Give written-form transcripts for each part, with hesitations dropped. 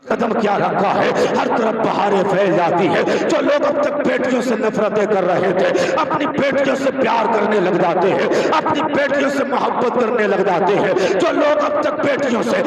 قدم کیا رکھا ہے، ہر طرف بہاریں پھیل جاتی ہے۔ جو لوگ اب تک بیٹیوں سے نفرتیں کر رہے تھے اپنی بیٹیوں سے پیار کرنے لگ جاتے ہیں، اپنی بیٹیوں سے محبت کرنے لگ جاتے ہیں۔ جو لوگ اب تک بیٹیوں سے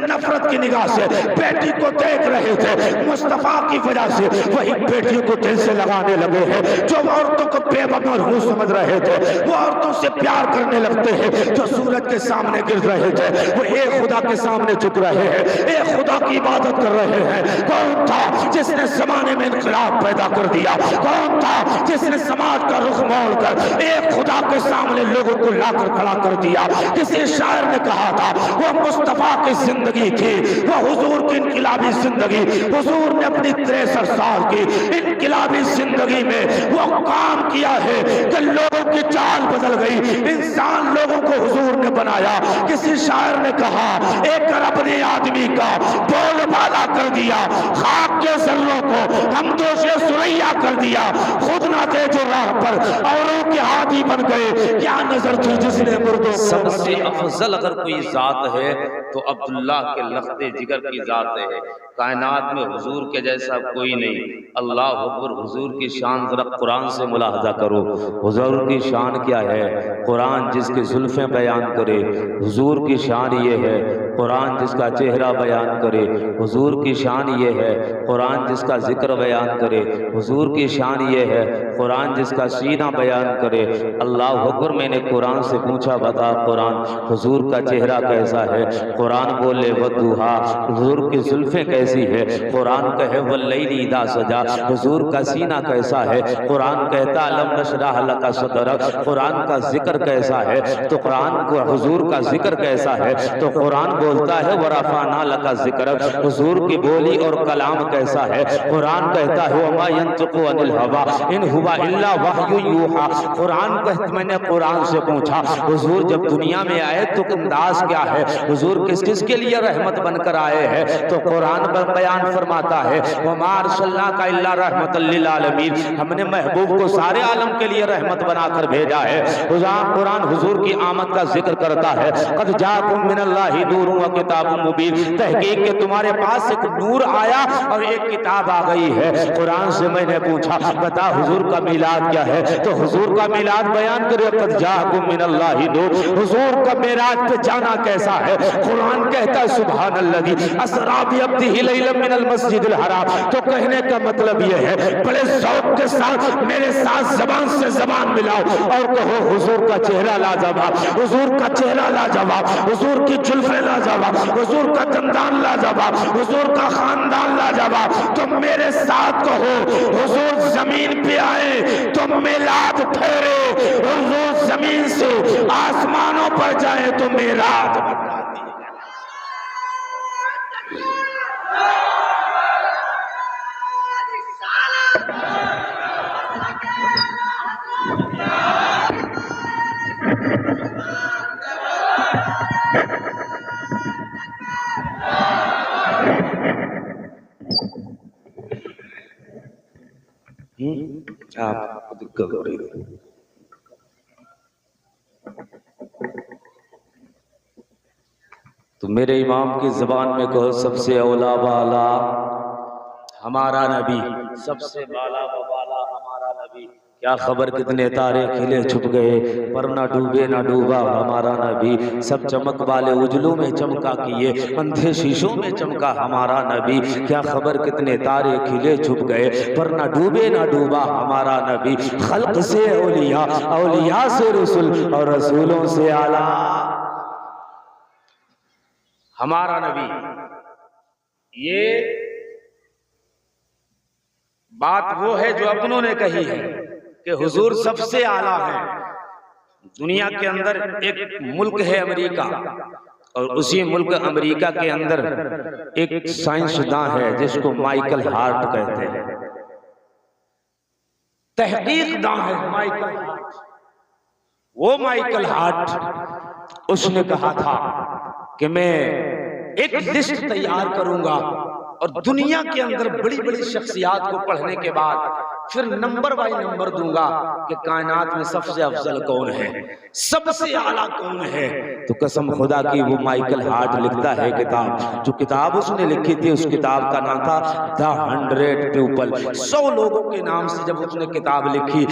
نفرت کی نگاہ سے بیٹی کو دیکھ رہے تھے مصطفیٰ کی وجہ سے وہی بیٹیوں کو دل سے لگانے لگے ہیں۔ جو عورتوں کو بے بکر ہو سمجھ رہے تھے وہ عورتوں سے پیار کرنے لگتے ہیں۔ جو سورج کے سامنے گر رہے تھے وہ ایک خدا کے سامنے جھک رہے ہیں، ایک خدا کی عبادت کر رہے ہیں۔ کون تھا جس نے زمانے میں انقلاب پیدا کر دیا؟ کون تھا جس نے سماج کا رخ موڑ کر ایک خدا کے سامنے لوگوں کو لا کر کھڑا کر دیا؟ کسی شاعر نے کہا تھا وہ مصطفیٰ کی زندگی تھی، وہ حضور کی انقلابی زندگی۔ حضور نے اپنی 63 سال کی انقلابی زندگی میں وہ کام کیا ہے کہ لوگوں کی چال بدل گئی، انسان لوگوں کو حضور نے بنایا۔ کسی شاعر نے کہا ایک عرب نے آدمی کا بول بالا کر دیا، خاک کے ذروں کو ہمدوش سریا کر دیا، خود نہ تھے جو راہ پر اوروں کے ہادی بن گئے۔ کیا نظر تھی جس نے مردوں کو سب سے افضل اگر کوئی ذات ہے تو عبداللہ کے لخت جگر کی ذات ہے۔ کائنات میں حضور کے جیسا کوئی نہیں۔ اللہ اکبر۔ حضور کی شان ذرا قرآن سے ملاحظہ کرو۔ حضور کی شان کیا ہے؟ قرآن جس کی زلفیں بیان کرے، حضور کی شان یہ ہے۔ قرآن جس کا چہرہ بیان کرے، حضور کی شان یہ ہے۔ قرآن جس کا ذکر بیان کرے، حضور کی شان یہ ہے۔ قرآن جس کا سینہ بیان کرے۔ اللہ اکبر۔ میں نے قرآن سے پوچھا بتا قرآن حضور کا چہرہ کیسا ہے؟ قرآن بولے والضحیٰ، حضور کی زلفیں کیسی ہے؟ قرآن کہے واللیل اذا سجا، حضور کا سینہ کیسا ہے؟ قرآن کہتا الم نشرح لک صدرک، قرآن کا ذکر کیسا ہے؟ تو قرآن کو حضور کا ذکر کیسا ہے؟ تو قرآن بولتا ہے ورفعنا لک ذکرک، حضور کی بولی اور کلام کیسا ہے؟ قرآن کہتا ہے وما ينطق عن الهوى ان هو الا وحی یوحى، قرآن کہتا میں نے قرآن سے پوچھا حضور جب دنیا میں آئے تو انداز کیا ہے؟ حضور کس کس کے لیے رحمت بن کر آئے ہیں؟ تو قرآن بیان فرماتا ہے وما ارسلناک الا رحمۃ للعالمین، ہم نے محبوب کو سارے عالم کے لیے رحمت بنا کر بھیجا ہے۔ قرآن حضور کی آمد کا ذکر کرتا ہے قد جاءکم من اللہ نور و کتاب مبین، تحقیق کہ تمہارے پاس ایک نور آیا اور ایک کتاب آ گئی ہے۔ قرآن سے میں نے پوچھا بتا حضور کا میلاد کیا ہے؟ تو حضور کا میلاد بیان کرے قد جاءکم من اللہ نور، حضور کا معراج پہ جانا کیسا ہے؟ قرآن کہتا ہے سبحان الذی اسری بعبدہ لیلا من المسجد الحرام، تو کہنے کا مطلب یہ ہے بڑے ذوق کے ساتھ میرے ساتھ زبان سے زبان ملاؤ اور کہو حضور کا چہرہ لاجواب، حضور کا چہرہ لاجواب، حضور کی زلفیں لاجواب، حضور کا دندان لاجواب، حضور کا خاندان لاجواب۔ تم میرے ساتھ کہو حضور زمین پہ آئے تو میلاد پھیرے، حضور زمین سے آسمانوں پر جائے تو معراج بتاتی ہے۔ آپ کو دقت ہو رہی ہے؟ تو میرے امام کی زبان میں کہو سب سے اولا والا ہمارا نبی، سب سے بالا و بالا ہمارا نبی۔ کیا خبر کتنے تارے کھلے چھپ گئے پر نہ ڈوبے نہ ڈوبا ہمارا نبی، سب چمک والے اجلوں میں چمکا کیے اندھے شیشوں میں چمکا ہمارا نبی۔ کیا خبر کتنے تارے کھلے چھپ گئے پر نہ ڈوبے نہ ڈوبا ہمارا نبی، خلق سے اولیاء، اولیاء سے رسول اور رسولوں سے اعلیٰ ہمارا نبی۔ یہ بات وہ ہے جو اپنوں نے کہی ہے کہ حضور سب سے اعلیٰ ہے۔ دنیا کے اندر ایک ملک ہے امریکہ، اور اسی ملک امریکہ کے اندر ایک سائنسداں ہے جس کو مائیکل ہارٹ کہتے ہیں، تحقیق داں ہے مائیکل ہارٹ۔ وہ مائیکل ہارٹ اس نے کہا تھا کہ میں ایک لسٹ تیار کروں گا اور دنیا کے اندر بڑی بڑی شخصیات کو پڑھنے کے بعد پھر نمبر بائی نمبر دوں گا کہ کائنات میں سب سے افضل کون ہے، سب سے اعلیٰ کون ہے۔ تو قسم خدا کی وہ مائیکل ہارٹ لکھتا ہے کتاب، جو کتاب اس نے لکھی تھی اس کتاب کا نام تھا The 100 People، 100 لوگوں کے نام سے جب اس نے کتاب لکھی،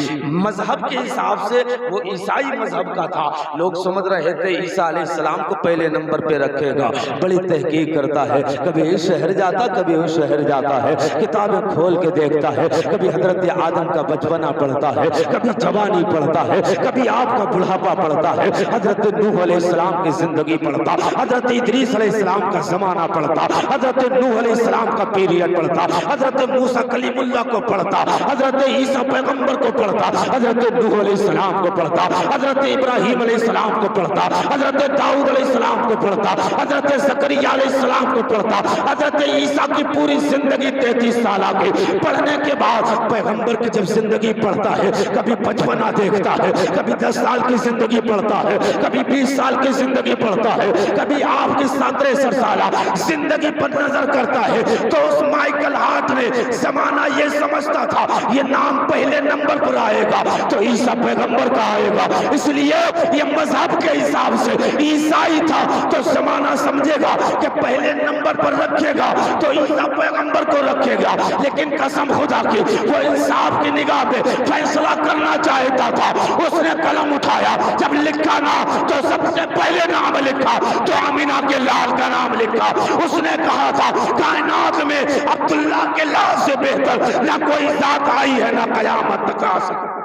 مذہب کے حساب سے وہ عیسائی مذہب کا تھا، لوگ سمجھ رہے تھے عیسیٰ علیہ السلام کو پہلے نمبر پہ رکھے گا، بڑی تحقیق کرتا ہے، کبھی اس شہر جاتا کبھی اس شہر جاتا ہے، کتابیں کھول کے دیکھتا ہے، کبھی حضرت آدم کا بچپنا پڑھتا ہے، کبھی جوانی پڑھتا ہے، کبھی آپ کا بڑھاپا پڑھتا ہے، حضرت نوح علیہ السلام کی زندگی پڑھتا، حضرت ادریس علیہ السلام کا زمانہ پڑھتا، حضرت نوح علیہ السلام کا پیریڈ پڑھتا، حضرت موسیٰ کلیم اللہ کو پڑھتا، حضرت عیسیٰ پیغمبر کو پڑھتا، حضرت نوح علیہ السلام کو پڑھتا، حضرت ابراہیم علیہ السلام کو پڑھتا، حضرت داؤد علیہ السلام کو پڑھتا، حضرت زکریا علیہ السلام کو پڑھتا، حضرت عیسیٰ کی پوری زندگی 33 سالہ کی پڑھنے کے بعد پیغمبر کی جب زندگی پڑھتا ہے، کبھی بچپنا دیکھتا ہے، کبھی 10 سال کی زندگی پڑھتا ہے، کبھی 20 سال کی زندگی پڑھتا ہے، کبھی آپ کی 63 سالہ زندگی پر نظر کرتا ہے، تو اس مائیکل ہارٹ نے زمانہ یہ سمجھتا تھا یہ نام پہلے نمبر پر آئے گا تو عیسیٰ پیغمبر کا آئے گا، اس لیے یہ مذہب کے حساب سے عیسائی تھا تو زمانہ سمجھے گا کہ پہلے نمبر پر رکھے گا تو عیسیٰ پیغمبر کو رکھے گا، لیکن قسم خدا کی وہ انصاف کی نگاہ میں فیصلہ کرنا چاہتا تھا، اس نے قلم اٹھایا، جب لکھا نا تو سب سے پہلے نام لکھا تو آمینہ کے لال کا نام لکھا، اس نے کہا تھا کائنات میں عبداللہ کے لال سے بہتر نہ کوئی ذات آئی ہے نہ قیامت تک آ سکتی،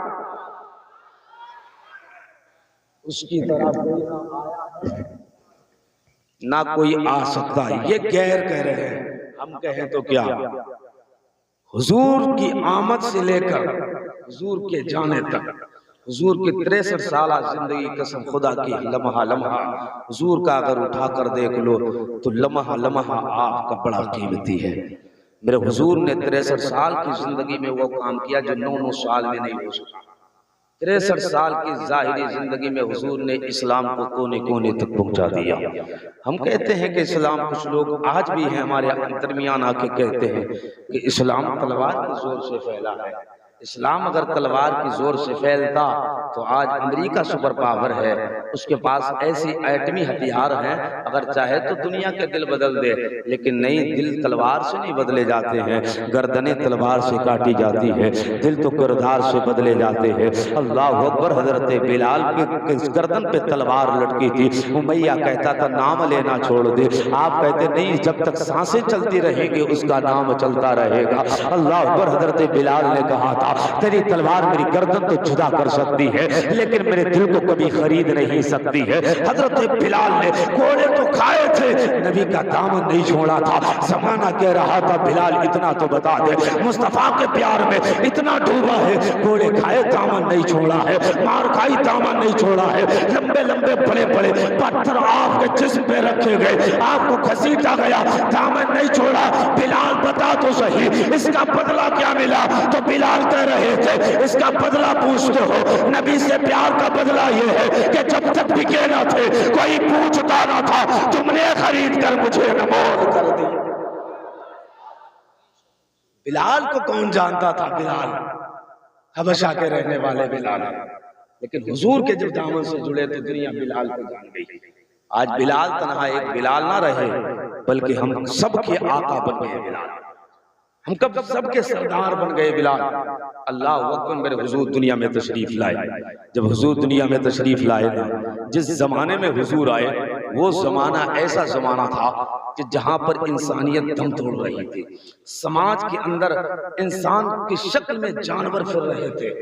اس کی طرح کوئی نہ آیا نہ کوئی آ سکتا ہے، یہ غیر کہہ رہے ہیں، ہم کہیں تو کیا؟ حضور کی آمد سے لے کر حضور کے جانے تک، حضور کی 63 سالہ زندگی قسم خدا کی لمحہ لمحہ حضور کا اگر اٹھا کر دیکھ لو تو لمحہ لمحہ آپ کا بڑا قیمتی ہے۔ میرے حضور نے 63 سال کی زندگی میں وہ کام کیا جو 9 سال میں نہیں ہو سکا، 63 سال کی ظاہری زندگی میں حضور نے اسلام کو کونے کونے تک پہنچا دیا۔ ہم کہتے ہیں کہ اسلام، کچھ لوگ آج بھی ہیں ہمارے درمیان آ کے کہتے ہیں کہ اسلام تلوار کے زور سے پھیلا ہے، اسلام اگر تلوار کی زور سے پھیلتا تو آج امریکہ سپر پاور ہے، اس کے پاس ایسی ایٹمی ہتھیار ہیں، اگر چاہے تو دنیا کے دل بدل دے، لیکن نہیں، دل تلوار سے نہیں بدلے جاتے ہیں، گردنیں تلوار سے کاٹی جاتی ہیں، دل تو کردار سے بدلے جاتے ہیں۔ اللہ اکبر، حضرت بلال کی گردن پہ تلوار لٹکی تھی، امیہ کہتا تھا نام لینا چھوڑ دے، آپ کہتے نہیں، جب تک سانسیں چلتی رہیں گی اس کا نام چلتا رہے گا۔ اللہ اکبر، حضرت بلال نے کہا تھا تیری تلوار میری گردن تو جدا کر سکتی ہے لیکن میرے دل کو کبھی خرید نہیں سکتی ہے۔ حضرت بلال نے کوڑے تو کھائے تھے، نبی کا دامن نہیں چھوڑا تھا، زمانہ کہہ رہا تھا بلال اتنا تو بتا دے، مصطفیٰ کے پیار میں اتنا ڈوبا ہے، کوڑے کھائے دامن نہیں چھوڑا ہے، مار کھائی دامن نہیں چھوڑا ہے، لمبے لمبے بڑے بڑے پتھر آپ کے جسم پہ رکھے گئے، آپ کو گھسیٹا گیا، دامن نہیں چھوڑا۔ بلال بتا تو صحیح اس کا بدلہ کیا ملا؟ تو بلال کہہ رہے تھے اس کا بدلہ پوچھتے ہو، نبی سے پیار کا بدلہ یہ ہے کہ جب تک بکے نہ تھے کوئی پوچھتا نہ تھا، تم نے خرید کر مجھے نمول کر دی۔ بلال کو کون جانتا تھا؟ بلال حبشہ کے رہنے والے بلال، لیکن حضور کے جب دامن سے جڑے تو دنیا بلال کو جان گئی۔ آج بلال تنہا ایک بلال نہ رہے بلکہ ہم سب کے آقا بن گئے بلال، ہم کب سب کے سردار بن گئے بلال۔ اللہ اکبر، میرے حضور دنیا میں تشریف لائے، جب حضور دنیا میں تشریف لائے جس زمانے میں حضور آئے وہ زمانہ ایسا زمانہ تھا کہ جہاں پر انسانیت دم توڑ رہی تھی، سماج کے اندر انسان کی شکل میں جانور پھر رہے تھے،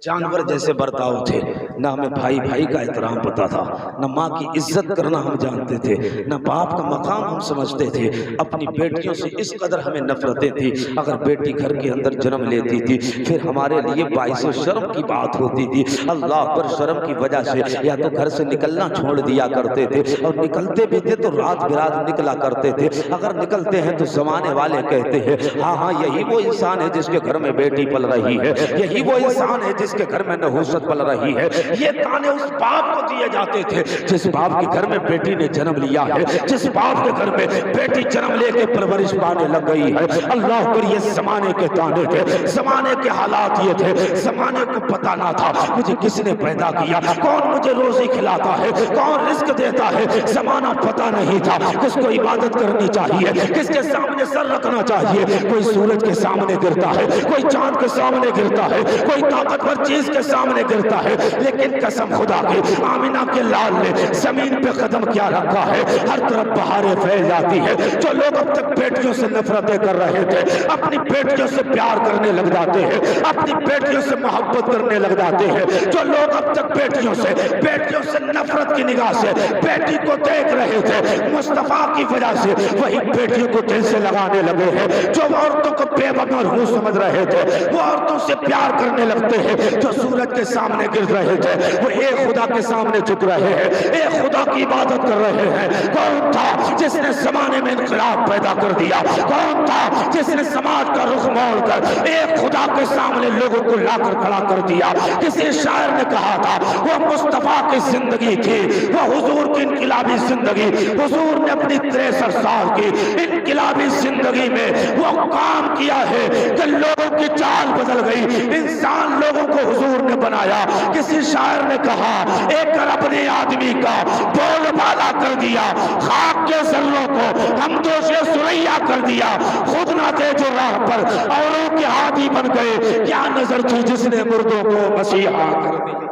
جانور جیسے برتاؤ تھے، نہ ہمیں بھائی بھائی کا احترام پتا تھا، نہ ماں کی عزت کرنا ہم جانتے تھے، نہ باپ کا مقام ہم سمجھتے تھے، اپنی بیٹیوں سے اس قدر ہمیں نفرتیں تھی، اگر بیٹی گھر کے اندر جنم لیتی تھی پھر ہمارے لیے باعث شرم کی بات ہوتی تھی، اللہ پر شرم کی وجہ سے یا تو گھر سے نکلنا چھوڑ دیا کرتے تھے، اور نکلتے بھی تھے تو رات برات نکلا کرتے تھے، اگر نکلتے ہیں تو زمانے والے کہتے ہیں ہاں ہاں یہی وہ انسان ہے جس کے گھر میں بیٹی پل رہی ہے، یہی وہ انسان ہے جس کے گھر میں نحوست پل رہی ہے، یہ تانے اس باپ کو دیے جاتے تھے جس باپ کے گھر میں بیٹی نے جنم لیا ہے، جس باپ کے گھر میں بیٹی جنم لے کے پرورش پانے لگ گئی ہے۔ اللہ پر یہ زمانے کے تانے تھے، زمانے کے حالات یہ تھے، زمانے کو پتہ نہ تھا مجھے کس نے پیدا کیا، کون مجھے روزی کھلاتا ہے، کون رزق دیتا ہے، زمانہ پتہ نہیں تھا کس کو عبادت کرنی چاہیے، کس کے سامنے سر رکھنا چاہیے۔ کوئی سورج کے سامنے گرتا ہے، کوئی چاند کے سامنے گرتا ہے، کوئی طاقتور چیز کے سامنے گرتا ہے، لیکن قسم خدا کی آمینہ کے لال نے زمین پہ قدم کیا رکھا ہے، ہر طرف بہاریں پھیل جاتی ہے۔ جو لوگ اب تک بیٹیوں سے نفرتیں کر رہے تھے اپنی بیٹیوں سے پیار کرنے لگ جاتے ہیں، اپنی بیٹیوں سے محبت کرنے لگ جاتے ہیں۔ جو لوگ اب تک بیٹیوں سے نفرت کی نگاہ سے بیٹی کو دیکھ رہے تھے، مصطفیٰ کی وجہ سے وہی بیٹیوں کو دل سے لگانے لگے ہیں۔ جو عورتوں کو بے وقت اور روح سمجھ رہے تھے وہ عورتوں سے پیار کرنے لگتے ہیں۔ جو سورج کے سامنے گر رہے تھے وہ ایک خدا کے سامنے جھک رہے ہیں، ایک خدا کی عبادت کر رہے ہیں۔ کون تھا جس نے زمانے میں انقلاب پیدا کر دیا؟ کون تھا جس نے سماج کا رخ موڑ کر ایک خدا کے سامنے لوگوں کو لا کر کھڑا کر دیا؟ کسی شاعر نے کہا تھا وہ مصطفیٰ کی زندگی تھی، وہ حضور کی انقلابی زندگی۔ حضور نے اپنی 63 سال کی انقلابی زندگی میں وہ کام کیا ہے کہ لوگوں کی چال بدل گئی، انسان لوگوں کو حضور نے بنایا۔ کسی شاعر نے کہا ایک ارب نے آدمی کا بول بالا کر دیا، خاک کے ذروں کو ہم دوشے سریا کر دیا، خود نہ تھے جو راہ پر اوروں کے ہادی بن گئے، کیا نظر تھی جس نے مردوں کو مسیحا کر دیا۔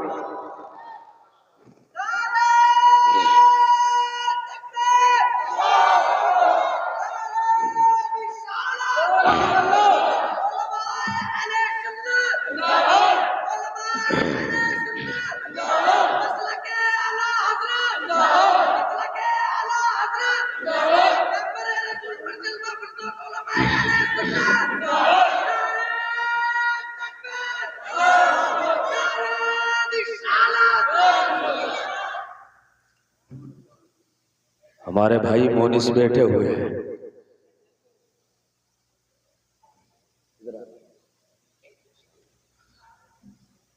ہمارے بھائی مونس بیٹھے ہوئے ہیں،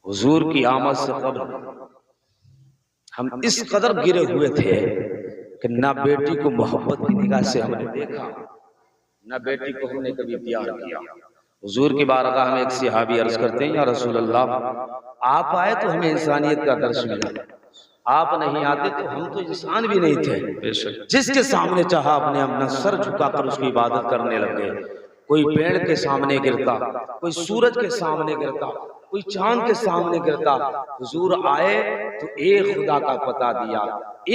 حضور کی آمد سے قبل ہم اس قدر گرے ہوئے تھے کہ نہ بیٹی کو محبت کی نگاہ سے ہم نے دیکھا، نہ بیٹی کو ہم نے کبھی پیار کیا۔ حضور کی بارگاہ میں ایک صحابی عرض کرتے ہیں یا رسول اللہ آپ آئے تو ہمیں انسانیت کا درس ملا، آپ نہیں آتے تو ہم تو انسان بھی نہیں تھے۔ جس کے سامنے چاہا اپنے اپنا سر جھکا کر اس کی عبادت کرنے لگے، کوئی پیڑ کے سامنے گرتا، کوئی سورج کے سامنے گرتا، کوئی چاند کے سامنے گرتا۔ حضور آئے تو ایک خدا کا پتہ دیا،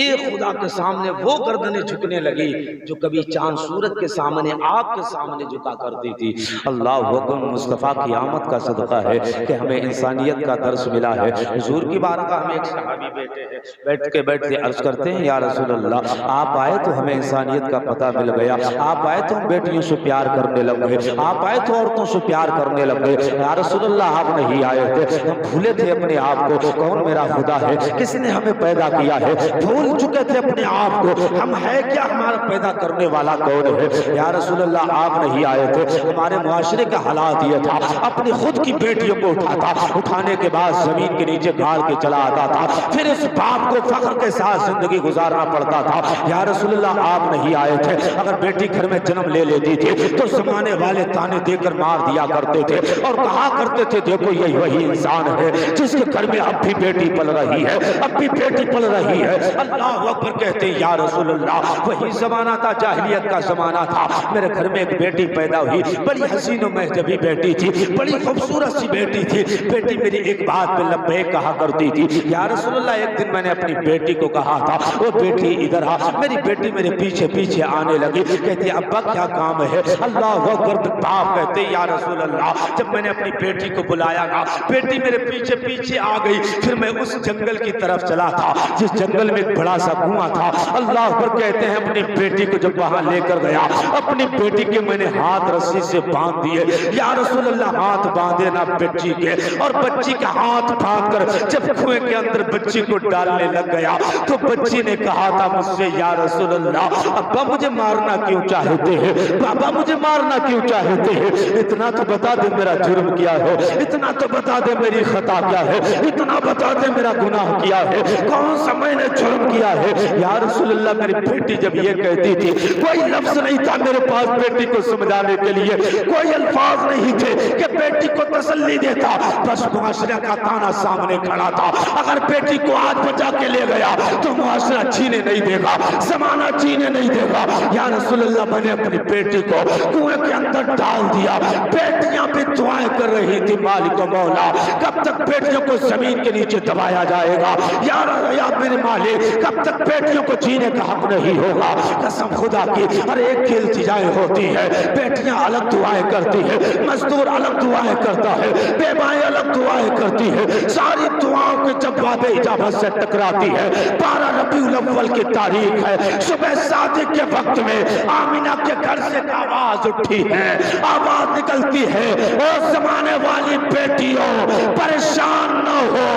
ایک خدا کے سامنے وہ گردنیں جھکنے لگی جو کبھی چاند سورج کے سامنے آپ کے سامنے جھکا کرتی تھی۔ اللہ اکبر، مصطفیٰ کی آمد کا صدقہ ہے کہ ہمیں انسانیت کا درس ملا ہے۔ حضور کی بارگاہ میں ایک صحابی بیٹھے ہیں، بیٹھتے عرض کرتے ہیں یا رسول اللہ آپ آئے تو ہمیں انسانیت کا پتہ مل گیا، آپ آئے تو ہم بیٹیوں سے پیار کرنے لگ گئے، آپ آئے تو عورتوں سے پیار کرنے لگ گئے۔ یا رسول اللہ آپ نہیں آئے تھے، ہم بھولے تھے اپنے آپ کو، کون میرا خدا ہے، کس نے ہمیں پیدا کیا ہے، بھول چکے تھے اپنے آپ کو، ہم ہے کیا، ہمارا پیدا کرنے والا کون ہے۔ یا رسول اللہ آپ نہیں آئے تھے، ہمارے معاشرے کا حالات یہ تھا اپنی خود کی بیٹیوں کو اٹھاتا، اٹھانے کے بعد زمین کے نیچے گاڑ کے چلا آتا تھا، پھر اس باپ کو فخر کے ساتھ زندگی گزارنا پڑتا تھا۔ یا رسول اللہ آپ نہیں آئے تھے، اگر بیٹی گھر میں جنم لے لیتی تھی تو زمانے والے تانے دے کر مار دیا کرتے تھے اور کہا کرتے تھے دیکھو یہی وہی انسان ہے جس کے گھر میں اب بھی بیٹی پل رہی ہے، اب بھی بیٹی پل رہی ہے۔ اللہ اکبر کہتے ہیں یا رسول اللہ وہی زمانہ تھا، جاہلیت کا زمانہ تھا، میرے گھر میں ایک بیٹی پیدا ہوئی، بڑی حسین و مہجبی بیٹی تھی، بڑی خوبصورت سی بیٹی تھی، بیٹی میری ایک بات پہ لبیک کہا کرتی تھی۔ یا رسول اللہ ایک دن میں نے اپنی بیٹی کو کہا تھا وہ بیٹی ادھر آ، میری بیٹی میرے پیچھے پیچھے آنے لگی، کہتی ابا کیا کام ہے۔ اللہ اکبر، باپ کہتے یا رسول اللہ جب میں نے اپنی بیٹی کو بلایا نا، بیٹی میرے پیچھے پیچھے آ گئی، پھر میں اس جنگل کی طرف چلا تھا جس جنگل میں ایک بڑا سا کنواں تھا۔ اللہ اکبر کہتے ہیں اپنی بیٹی کو جب وہاں لے کر گیا، اپنی بیٹی کے میں نے ہاتھ رسی سے باندھ دیے۔ یا رسول اللہ ہاتھ باندھے نا بچی کے، اور بچی کا ہاتھ باندھ کر جب کنویں کے اندر بچی کو ڈالنے لگ گیا تو بچی نے کہا تھا مجھ سے یا رسول اللہ ابا مجھے مارنا کیوں چاہتے ہیں، بابا مجھے مارنا کیوں چاہتے ہیں، اتنا تو بتا دے میرا جرم کیا ہے، اتنا تو بتا دے میری خطا کیا ہے، اتنا بتا دے میرا گناہ کیا ہے، کون سا میں نے جرم کیا ہے۔ یا رسول اللہ میری بیٹی جب یہ کہتی تھی کوئی لفظ نہیں تھا میرے پاس بیٹی کو سمجھانے کے لیے، کوئی الفاظ نہیں تھے کہ بیٹی کو تسلی دیتا، بس معاشرہ کا تانا سامنے کھڑا تھا۔ اگر بیٹی کو آج بچا کے لے گیا تو معاشرہ چھینے نہیں دے گا، زمانہ چھینے نہیں دے گا۔ یا رسول اللہ میں نے اپنی بیٹی کو کنویں کے اندر ڈال دیا، بیٹیاں بھی دعائیں کر رہی تھی مالک و مولا کب تک بیٹیوں کو زمین کے نیچے دبایا جائے گا، یا میرے مالک کب تک بیٹیوں کو جینے کا حق نہیں ہوگا۔ قسم خدا کی ہر ایک کی التجائیں ہوتی ہے، بیٹیاں الگ دعائیں کرتی ہے، مزدور الگ دعائیں کرتا ہے، بے مائیں الگ دعائیں کرتی ہے، ساری دعاؤں کے جواب اجابت سے ٹکراتی ہے۔ 12 ربیع الاول کی تاریخ ہے، صبح صادق کے وقت میں آمینہ کے گھر سے ایک آواز اٹھی ہے، آواز نکلتی ہے، او زمانے والی بیٹیوں پریشان نہ ہو،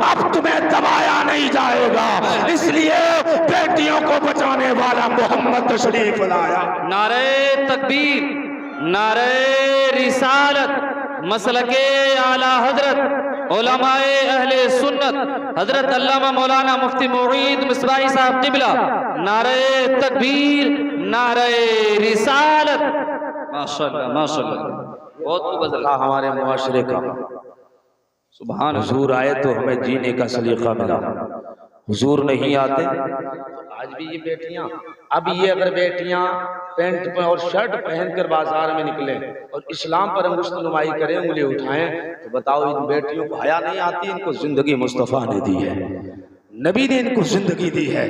اب تمہیں دبایا نہیں جائے گا، اس لیے بیٹیوں کو بچانے والا محمد تشریف لایا۔ نعرہ تکبیر، نعرہ رسالت، مسلک اعلیٰ حضرت علماء اہل سنت حضرت علامہ مولانا مفتی معید مصباحی صاحب قبلہ، نعرہ تکبیر، نعرہ رسالت۔ ماشاءاللہ ماشاءاللہ، بہت خوب اللہ ہمارے معاشرے کا سبحان حضور آئے تو ہمیں جینے کا سلیقہ ملا، حضور نہیں آتے آج بھی یہ بیٹیاں، اب یہ اگر بیٹیاں پینٹ اور شرٹ پہن کر بازار میں نکلیں اور اسلام پر انگشت نمائی کریں، انگلی اٹھائیں، تو بتاؤ ان بیٹیوں کو حیا نہیں آتی؟ ان کو زندگی مصطفیٰ نے دی ہے، نبی نے ان کو زندگی دی ہے،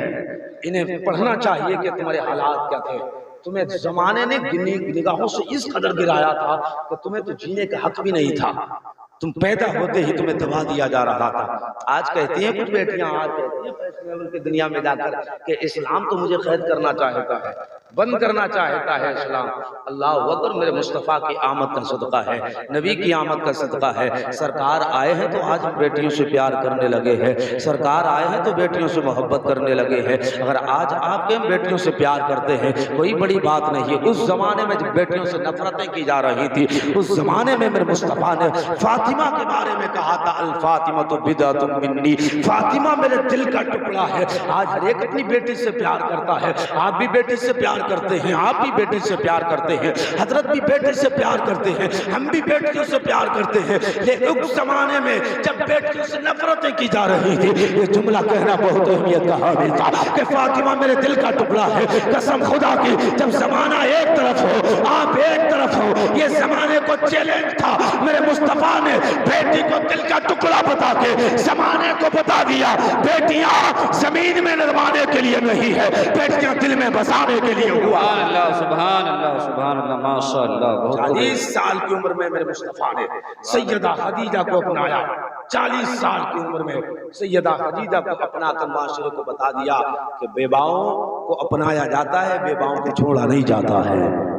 انہیں پڑھنا چاہیے کہ تمہارے حالات کیا تھے، تمہیں زمانے نے نگاہوں سے اس قدر گرایا تھا کہ تمہیں تو جینے کا حق بھی نہیں تھا، تم پیدا ہوتے ہی تمہیں دبا دیا جا رہا تھا۔ آج کہتی ہیں کچھ بیٹیاں، آج کہتی ہیں فیشنیبل کی دنیا میں جا کر کہ اسلام تو مجھے قید کرنا چاہتا ہے، بند کرنا چاہتا ہے اسلام۔ اللہ اکبر، میرے مصطفیٰ کی آمد کا صدقہ ہے، نبی کی آمد کا صدقہ ہے۔ سرکار آئے ہیں تو آج بیٹیوں سے پیار کرنے لگے ہیں، سرکار آئے ہیں تو بیٹیوں سے محبت کرنے لگے ہیں۔ اگر آج آپ کے بیٹیوں سے پیار کرتے ہیں کوئی بڑی بات نہیں ہے۔ اس زمانے میں جب بیٹیوں سے نفرتیں کی جا رہی تھی، اس زمانے میں میرے مصطفیٰ نے فاطمہ کے بارے میں کہا تھا، الفاطمہ تو بدعۃ منی، فاطمہ میرے دل کا ٹکڑا ہے۔ آج ہر ایک اپنی بیٹی سے پیار کرتا ہے، آپ بھی بیٹی سے پیار کرتے ہیں، آپ بھی بیٹی سے پیار کرتے ہیں، حضرت بھی بیٹی سے پیار کرتے ہیں، ہم بھی بیٹیوں سے پیار کرتے ہیں۔ لیکن اس زمانے میں جب بیٹیوں سے نفرتیں کی جا رہی تھی، یہ جملہ کہنا بہت اہمیت کا حامل تھا کہ فاطمہ میرے دل کا ٹکڑا ہے۔ قسم خدا کی جب زمانہ ایک طرف ہو، آپ ایک طرف ہو، یہ زمانے کو چیلنج تھا، میرے مصطفیٰ نے بیٹی کو دل کا ٹکڑا بتا کے زمانے کو بتا دیا، بیٹیاں زمین میں نروانے کے لیے نہیں ہے، بیٹیاں دل میں بسانے کے لیے ہوا۔ سبحان اللہ سبحان اللہ سبحان اللہ، ماشاءاللہ۔ 40 سال کی عمر میں میرے مصطفیٰ نے سیدہ خدیجہ کو اپنایا، 40 سال کی عمر میں سیدہ خدیجہ کو اپنا کر معاشرے کو بتا دیا کہ بیواؤں کو اپنایا جاتا ہے، بیواؤں کو چھوڑا نہیں جاتا ہے۔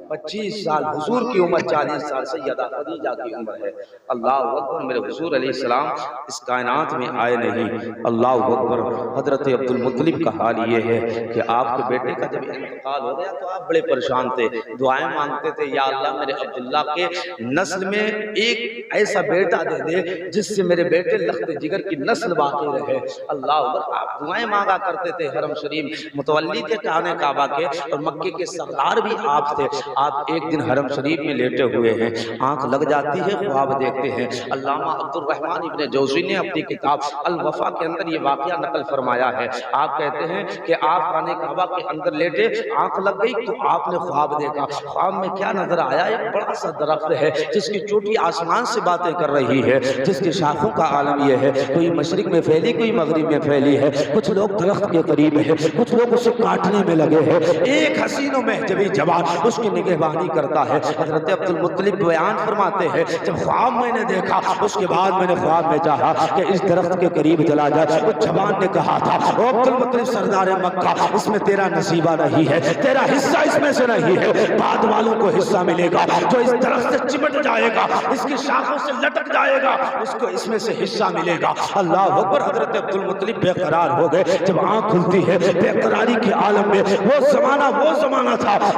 25 سال حضور کی عمر، 40 سال سیدہ خدیجہ کی عمر ہے۔ اللہ اکبر، میرے حضور علیہ السلام اس کائنات میں آئے نہیں۔ اللہ اکبر، حضرت عبد المطلب کا حال یہ ہے کہ آپ کے بیٹے کا جب انتقال ہو گیا تو آپ بڑے پریشان تھے، دعائیں مانگتے تھے، یا اللہ میرے عبداللہ کے نسل میں ایک ایسا بیٹا دے دے جس سے میرے بیٹے لخت جگر کی نسل باقی رہے۔ اللہ اکبر، آپ دعائیں مانگا کرتے تھے، حرم شریف متولی تھے خانہ کعبہ کے، اور مکے کے سردار بھی آپ تھے۔ آپ ایک دن حرم شریف میں لیٹے ہوئے ہیں، آنکھ لگ جاتی ہے، خواب دیکھتے ہیں۔ علامہ عبد الرحمن ابن جوزی نے اپنی کتاب الوفا کے اندر یہ واقعہ نقل فرمایا ہے۔ آپ کہتے ہیں کہ آپ خانہ کعبہ کے اندر لیٹے، آنکھ لگ گئی تو آپ نے خواب دیکھا۔ خواب میں کیا نظر آیا؟ ایک بڑا سا درخت ہے جس کی چوٹی آسمان سے باتیں کر رہی ہے، جس کی شاخوں کا عالم یہ ہے، کوئی مشرق میں پھیلی کوئی مغرب میں پھیلی ہے، کچھ لوگ درخت کے قریب ہیں، کچھ لوگ اسے کاٹنے میں لگے ہیں۔ ایک حسین و محجبی جوان اس کی نگہبانی کرتا ہے۔ حضرت عبد المطلب بیان فرماتے ہیں جب خواب میں نے دیکھا، اس کے بعد میں نے خواب میں چاہا کہ اس درخت کے قریب چلا جائے۔ اس جوان نے کہا تھا، او عبد المطلب سردار مکہ، اس میں تیرا نصیبہ نہیں ہے، تیرا حصہ اس میں سے نہیں ہے، بعد والوں کو حصہ ملے گا، جو اس درخت سے چمٹ جائے گا، اس کی شاخوں سے لٹک جائے گا، اس کو اس میں سے حصہ ملے گا۔ اللہ اکبر، حضرت عبد المطلب بے قرار ہو گئے۔ جب آنکھ کھلتی ہے بے قراری کے عالم میں، وہ زمانہ تھا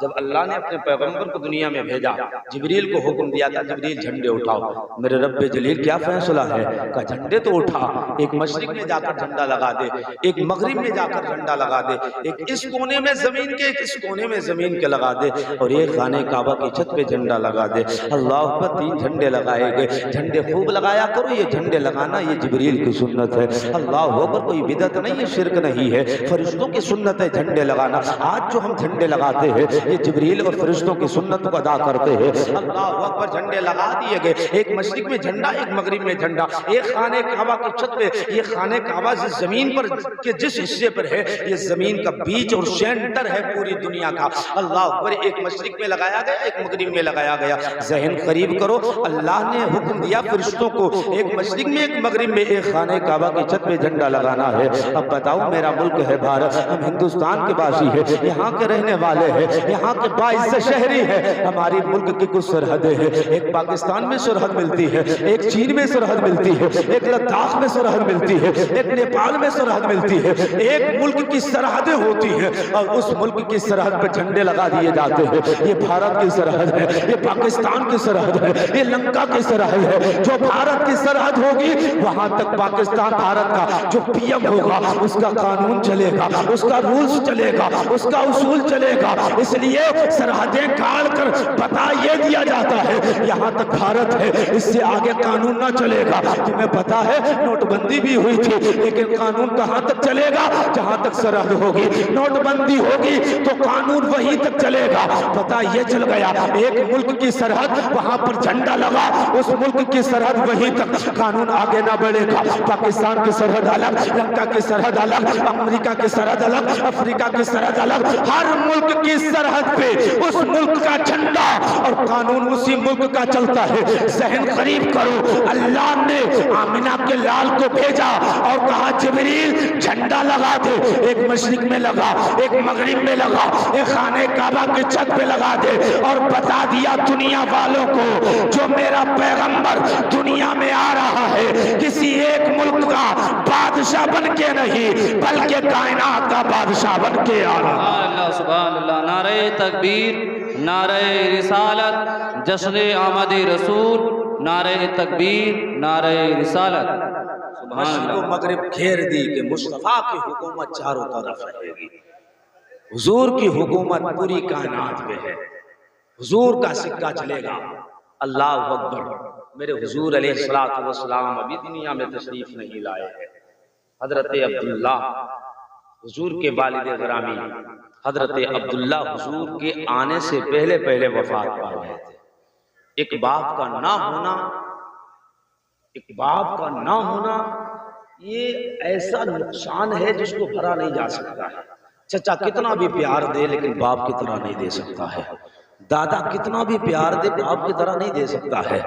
جب اللہ نے اپنے پیغمبر کو دنیا میں بھیجا، جبریل کو حکم دیا تھا جبریل جھنڈے اٹھاؤ۔ میرے رب جلیل کیا فیصلہ ہے؟ کہ جھنڈے تو اٹھا، ایک مشرق میں جا کر جھنڈا لگا دے، ایک مغرب میں جا کر جھنڈا لگا دے، ایک اس کونے میں زمین کے، ایک اس کونے میں زمین کے لگا دے، اور ایک خانہ کعبہ کی چھت پہ جھنڈا لگا دے۔ اللہ اکبر، 3 جھنڈے لگائے گئے۔ جھنڈے خوب لگایا کرو، یہ جھنڈے لگانا یہ جبریل کی سنت ہے۔ اللہ اکبر، کوئی بدعت نہیں ہے، شرک نہیں ہے، فرشتوں کی سنت ہے جھنڈے لگانا۔ آج جو ہم جھنڈے لگاتے ہیں یہ جبریل اور فرشتوں کی سنت کو ادا کرتے ہیں۔ اللہ اکبر، جھنڈے لگا دیے گئے، ایک مشرق میں جھنڈا، ایک مغرب میں جھنڈا، ایک خانہ کعبہ کی چھت پہ۔ یہ خانہ کعبہ جس زمین پر کے جس حصے پر ہے، یہ زمین کا بیچ اور سینٹر ہے پوری دنیا کا۔ اللہ اکبر، ایک مشرق میں لگایا گیا، ایک مغرب میں لگایا گیا۔ ذہن قریب کرو، اللہ نے حکم دیا فرشتوں کو ایک مشرق میں ایک مغرب میں ایک خانہ کعبہ کی چھت پہ جھنڈا لگانا ہے۔ اب بتاؤ، میرا ملک ہے بھارت، ہم ہندوستان کے باسی ہیں، یہاں کے رہنے والے ہیں، یہاں کے باعث شہری ہیں۔ ہماری ملک کی کچھ سرحدیں ہیں، ایک پاکستان میں سرحد ملتی ہے، ایک چین میں سرحد ملتی ہے، ایک لداخ میں سرحد ملتی ہے، ایک نیپال میں سرحد ملتی ہے۔ ایک ملک کی سرحدیں ہوتی ہیں اور اس ملک کی سرحد پہ جھنڈے لگا دیے جاتے ہیں۔ یہ بھارت کی سرحد ہے، یہ پاکستان کی سرحد ہے، یہ لنکا کی سرحد ہے۔ جو بھارت کی سرحد ہوگی وہاں تک پاکستان بھارت کا جو پی ایم ہوگا اس کا قانون چلے گا، اس کا رولز چلے گا، اس کا اصول چلے گا۔ اس لیے سرحدیں کاڑ کر بتا یہ دیا جاتا ہے یہاں تک بھارت ہے، اس سے آگے قانون نہ چلے گا۔ تمہیں پتا ہے نوٹ بندی بھی ہوئی تھی، لیکن قانون کہاں تک چلے گا؟ جہاں تک سرحد ہوگی۔ نوٹ بندی ہوگی تو قانون وہیں تک چلے گا۔ پتا یہ چل گیا ایک ملک کی سرحد، وہاں پر جھنڈا لگا، اس ملک کی سرحد وہیں تک، قانون آگے نہ بڑھے گا۔ پاکستان کی سرحد الگ، لنکا کی سرحد الگ، امریکہ کی سرحد الگ، افریقہ کی سرحد الگ۔ ہر ملک کی سرحد پہ اس ملک کا جھنڈا اور قانون اسی ملک کا چلتا ہے۔ ذہن قریب کرو، اللہ نے آمنہ کے لال کو بھیجا اور کہا جبریل جھنڈا لگا دے، ایک مشرق میں لگا، ایک مغرب میں لگا، ایک خانہ کعبہ کی چھت پہ لگا دے، اور بتا دیا دنیا والوں کو جو میرا پیغمبر دنیا میں آ رہا ہے کسی ایک ملک کا بادشاہ بن کے نہیں بلکہ کائنات کا بادشاہ بن کے آ رہا ہے۔ سبحان اللہ، سبحان اللہ، نعرہ تکبیر، نعرہ رسالت، جشن آمد رسول، نعرہ تکبیر، نعرہ رسالت۔ سبحان مشرق و اللہ۔ مغرب گھیر دی کہ مصطفیٰ کی حکومت چاروں طرف رہے گی، حضور کی حکومت پوری کائنات پہ ہے، حضور کا سکہ چلے گا۔ اللہ اکبر، میرے حضور علیہ السلام ابھی دنیا میں تشریف نہیں لائے ہیں۔ حضرت عبداللہ حضور کے والد گرامی حضرت عبداللہ حضور کے آنے سے پہلے وفات پا گئے تھے۔ ایک باپ کا نہ ہونا، ایک باپ کا نہ ہونا یہ ایسا نقصان ہے جس کو بھرا نہیں جا سکتا ہے۔ چچا کتنا بھی پیار دے لیکن باپ کی طرح نہیں دے سکتا ہے، دادا کتنا بھی پیار دے باپ کی طرح نہیں دے سکتا ہے،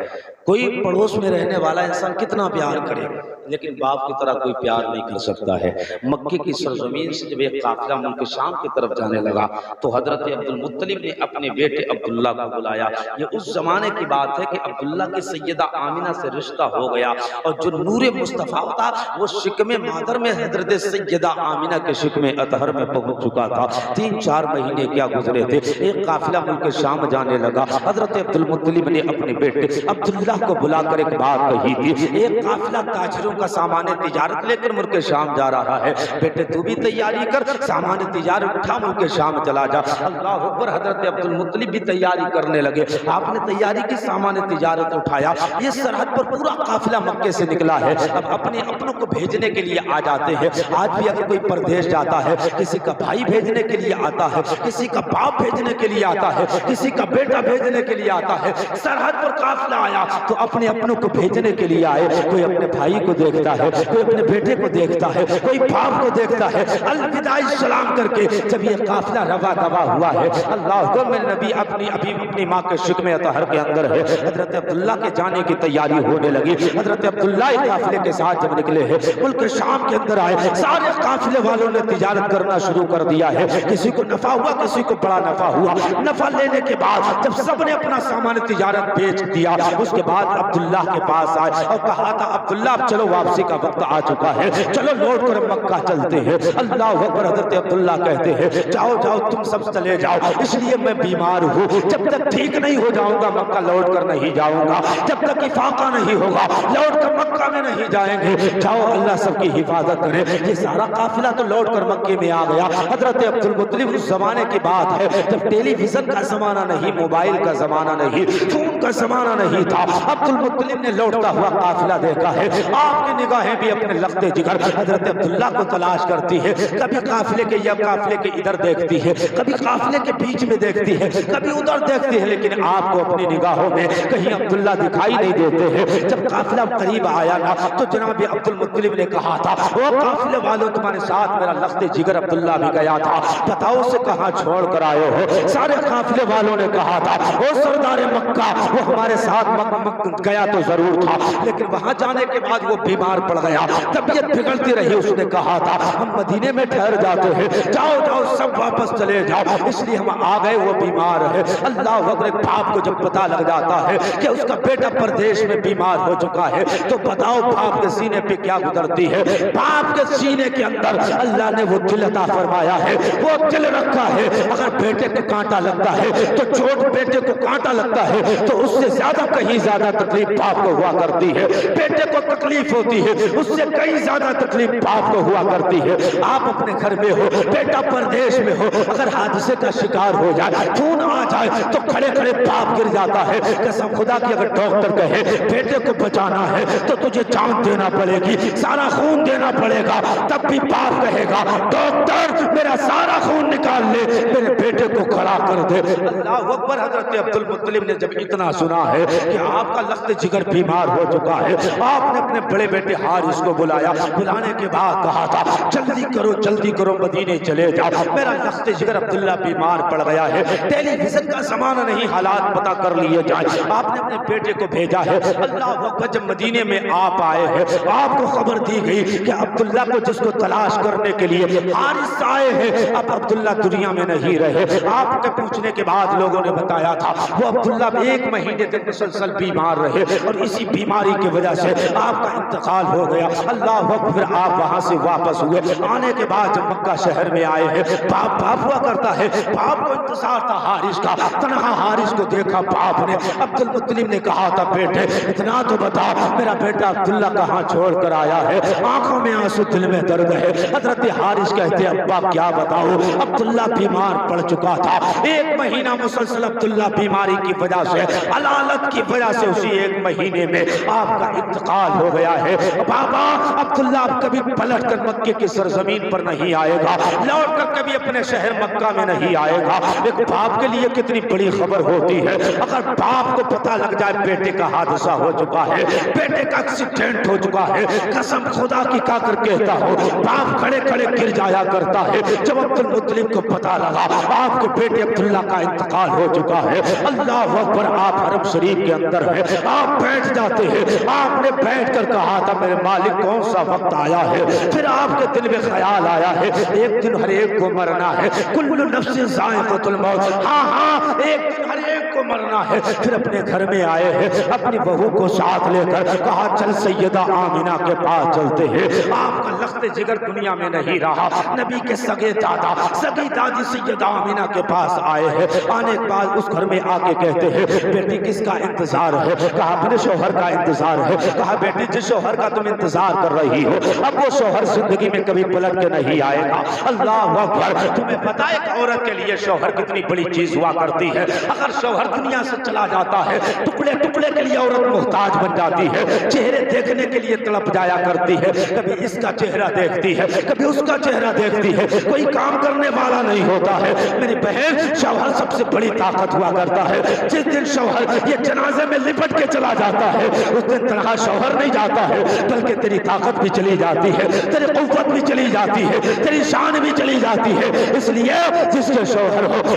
کوئی پڑوس میں رہنے والا انسان کتنا پیار کرے لیکن باپ کی طرح کوئی پیار نہیں کر سکتا ہے۔ مکے کی سرزمین سے جب ایک قافلہ ملک شام کی طرف جانے لگا تو حضرت عبد المطلب نے اپنے بیٹے عبداللہ کو بلایا۔ یہ اس زمانے کی بات ہے کہ عبداللہ کی سیدہ آمنہ سے رشتہ ہو گیا، اور جو نور مصطفیٰ تھا وہ شکم مادر میں حضرت سیدہ آمنہ کے شکم اطہر میں پہنچ چکا تھا۔ 3-4 مہینے کیا گزرے تھے، ایک قافلہ ملک شام جانے لگا۔ حضرت عبد المطلب نے اپنے بیٹے عبداللہ کو بلا کر ایک بات کہی تھی، ایک قافلہ تاجروں کا سامان تجارت لے کر ملک شام جا رہا ہے، بیٹے تو بھی تیاری کر، سامان تجارت اٹھا ملک شام چلا جا۔ اللہ اکبر، حضرت عبد المطلب بھی تیاری کرنے لگے، آپ نے تیاری کی، سامان تجارت اٹھایا۔ یہ سرحد پر پورا قافلہ مکے سے نکلا ہے، اب اپنے اپنوں کو بھیجنے کے لیے آ جاتے ہیں۔ آج بھی اگر کوئی پردیش جاتا ہے کسی کا بھائی بھیجنے کے لیے آتا ہے، کسی کا باپ بھیجنے کے لیے آتا ہے، کسی کا بیٹا بھیجنے کے لیے آتا ہے۔ سرحد پر قافلہ آیا تو اپنے اپنوں کو بھیجنے کے لیے آئے، کوئی اپنے بھائی کو دیکھتا ہے، کوئی اپنے بیٹے کو دیکھتا ہے، کوئی باپ کو دیکھتا ہے۔ الوداع سلام کر کے جب یہ قافلہ روا دوا ہوا ہے، اللہ کو میرے نبی اپنی ماں کے شکم اطہر کے اندر ہے، حضرت عبداللہ کے جانے کی تیاری ہونے لگی۔ حضرت عبداللہ اس قافلے کے ساتھ جب نکلے ہیں ملک شام کے اندر آئے، سارے قافلے والوں نے تجارت کرنا شروع کر دیا ہے، کسی کو نفع ہوا، کسی کو بڑا نفع ہوا۔ نفع لینے کے بعد جب سب نے اپنا سامان تجارت بیچ دیا، اس کے بعد عبداللہ کے پاس آئے اور کہا تھا عبداللہ اب چلو واپسی کا وقت آ چکا ہے، چلو لوٹ کر مکہ چلتے ہیں۔ اللہ اکبر، حضرت عبداللہ کہتے ہیں جاؤ جاؤ تم سب چلے جاؤ، اس لیے میں بیمار ہوں، جب تک ٹھیک نہیں ہو جاؤں گا مکہ لوٹ کر نہیں جاؤں گا، جب تک افاقہ نہیں ہوگا لوٹ کر مکہ میں نہیں جائیں گے، جاؤ اللہ سب کی حفاظت کرے۔ یہ سارا قافلہ تو لوٹ کر مکے میں آ گیا۔ حضرت عبد المطلب اس زمانے کی بات ہے جب ٹیلی ویژن کا زمانہ نہیں، موبائل کا زمانہ نہیں، فون کا زمانہ نہیں تھا۔ عبد المطلب نے لوٹتا ہوا قافلہ دیکھا ہے، آپ کی نگاہیں بھی اپنے لخت جگر حضرت عبداللہ کو تلاش کرتی ہے، کبھی قافلے کے یا قافلے کے ادھر دیکھتی ہے، کبھی قافلے کے بیچ میں دیکھتی ہے، کبھی ادھر دیکھتی ہے، لیکن آپ کو اپنی نگاہوں میں کہیں عبداللہ دکھائی نہیں دیتے ہیں۔ جب قافلہ قریب آیا نا تو جناب عبد المطلب نے کہا تھا وہ قافلے والوں تمہارے ساتھ میرا لخت جگر عبداللہ بھی گیا تھا، بتاؤ اسے کہاں چھوڑ کر آئے ہو؟ سارے قافلے والوں نے کہا تھا وہ سردار مکہ وہ ہمارے ساتھ گیا تو ضرور تھا، لیکن وہاں جانے کے بعد وہ بیمار پڑ گیا، طبیعت بگڑتی رہی، اس نے کہا تھا ہم مدینے میں ٹھہر جاتے ہیں، جاؤ جاؤ سب واپس چلے جاؤ، اس لیے ہم آ گئے، وہ بیمار ہے۔ اللہ اکبر، باپ کو جب پتا لگ جاتا ہے کہ اس کا بیٹا پردیش میں بیمار ہو چکا ہے تو بتاؤ باپ کے سینے پہ کیا گزرتی ہے؟ باپ کے سینے کے اندر اللہ نے وہ دل عطا فرمایا ہے، وہ دل رکھا ہے، اگر بیٹے کو کانٹا لگتا ہے تو چوٹ بیٹے کو کانٹا لگتا ہے تو اس سے زیادہ کہیں زیادہ تکلیف باپ کو ہوا کرتی ہے، بیٹے کو تکلیف ہوتی ہے اس سے کہیں زیادہ تکلیف باپ کو ہوا کرتی ہے۔ آپ اپنے گھر میں ہو، بیٹا پردیش میں ہو، اگر حادثے کا شکار ہو جائے، خون آ جائے تو کھڑے کھڑے باپ گر جاتا ہے۔ قسم خدا کی اگر ڈاکٹر کہے بیٹے کو بچانا ہے تو تجھے جان دینا پڑے گی، سارا خون دینا پڑے گا، تب بھی باپ کہے گا ڈاکٹر میرا سارا خون نکال لے، میرے بیٹے کو کھڑا کر دے۔ اللہ اکبر، حضرت عبد المطلب نے جب اتنا سنا ہے کہ آپ کا لخت جگر بیمار ہو چکا ہے، آپ نے اپنے بڑے بیٹے حارث کو بلایا، بلانے کے بعد کہا تھا جلدی کرو مدینے چلے جاؤ، میرا لخت جگر عبداللہ بیمار پڑ گیا ہے، ٹیلی ویژن کا زمانہ نہیں، حالات پتہ کر لیے جائیں۔ آپ نے اپنے بیٹے کو بھیجا ہے۔ اللہ اکبر، جب مدینے میں آپ آئے ہیں آپ کو خبر دی گئی کہ عبداللہ کو جس کو تلاش کرنے کے لیے حارث آئے ہیں، اب عبداللہ دنیا میں نہیں رہے۔ آپ کے پوچھنے کے بعد لوگوں نے بتایا تھا وہ عبداللہ 1 مہینے تک مسلسل بیمار رہے اور اسی بیماری کی وجہ سے آپ کا انتقال ہو گیا۔ اللہ اکبر، آپ وہاں سے واپس ہوئے، آنے کے بعد جب مکہ شہر میں آئے ہیں، باپ ہوا کرتا ہے، باپ کو انتظار تھا حارث کا، تنہا حارث کو دیکھا باپ نے، عبد المطلب نے کہا تھا بیٹے اتنا تو بتا میرا بیٹا عبداللہ کہاں چھوڑ کر آیا ہے؟ آنکھوں میں آنسو، دل میں درد ہے۔ حضرت حارث کہتے ابا کیا بتاؤ، عبداللہ بیمار پڑ چکا تھا، 1 مہینہ مسلسل عبداللہ بیماری کی وجہ سے، علالت کی وجہ سے اسی 1 مہینے میں آپ کا انتقال ہو گیا ہے۔ بابا عبداللہ اب کبھی پلٹ کر مکے کی سرزمین پر نہیں آئے گا، لوٹ کر کبھی اپنے شہر مکہ میں نہیں آئے گا۔ ایک باپ کے لیے کتنی بڑی خبر ہوتی ہے، اگر باپ کو پتہ لگ جائے بیٹے کا حادثہ ہو چکا ہے، بیٹے کا ایکسیڈنٹ ہو چکا ہے، قسم خدا کی کھا کر کہتا ہوں باپ کھڑے کھڑے گر جایا کرتا ہے۔ جب عبد المطلب کو پتہ لگا آپ کے بیٹے عبداللہ کا انتقال ہو چکا ہے، اللہ اکبر، آپ حرم شریف کے اندر ہیں، آپ بیٹھ جاتے ہیں۔ آپ نے بیٹھ کر کہا تھا میرے مالک کون سا وقت آیا ہے؟ پھر آپ کے دل میں خیال آیا ہے ایک دن ہر ایک کو مرنا ہے، کل نفس ذائقۃ الموت، ہاں ایک دن ہر ایک کو مرنا ہے۔ پھر اپنے گھر میں آئے ہیں، اپنی بہو کو ساتھ لے کر کہا چل سیدہ آمینہ کے پاس چلتے ہیں۔ آپ کا لخت جگر دنیا میں نہیں رہا، نبی کے سگے دادا سگی دادی سیدہ آمینہ کے پاس آئے ہیں۔ آنے کے بعد اس گھر میں آ کے کہتے ہیں بیٹی کس کا انتظار ہے؟ کہا اپنے شوہر کا انتظار ہے۔ کہا بیٹی جس شوہر کا تم انتظار کر رہی ہو اب وہ شوہر زندگی میں کبھی پلٹ کے نہیں آئے گا۔ اللہ اکبر، تمہیں پتہ ہے ایک عورت کے لیے شوہر کتنی بڑی چیز ہوا کرتی ہے؟ اگر شوہر دنیا سے چلا جاتا ہے ٹکڑے ٹکڑے کے لیے عورت محتاج بن جاتی ہے، چہرے دیکھنے کے لیے تڑپ جایا کرتی ہے، کبھی اس کا چہرہ دیکھتی ہے کبھی اس کا چہرہ دیکھتی ہے، کوئی کام کرنے والا نہیں ہوتا ہے۔ میری بہن، شوہر سب سے بڑی طاقت ہوا کرتا ہے۔ جس دن شوہر یہ جنازے میں لپٹ کے چلا جاتا ہے اس دن تنہا شوہر نہیں جاتا ہے بلکہ تیری طاقت بھی چلی جاتی ہے، تیری قوت بھی چلی جاتی ہے، تیری شان بھی چلی جاتی ہے۔ اس لیے جس کے شوہر ہو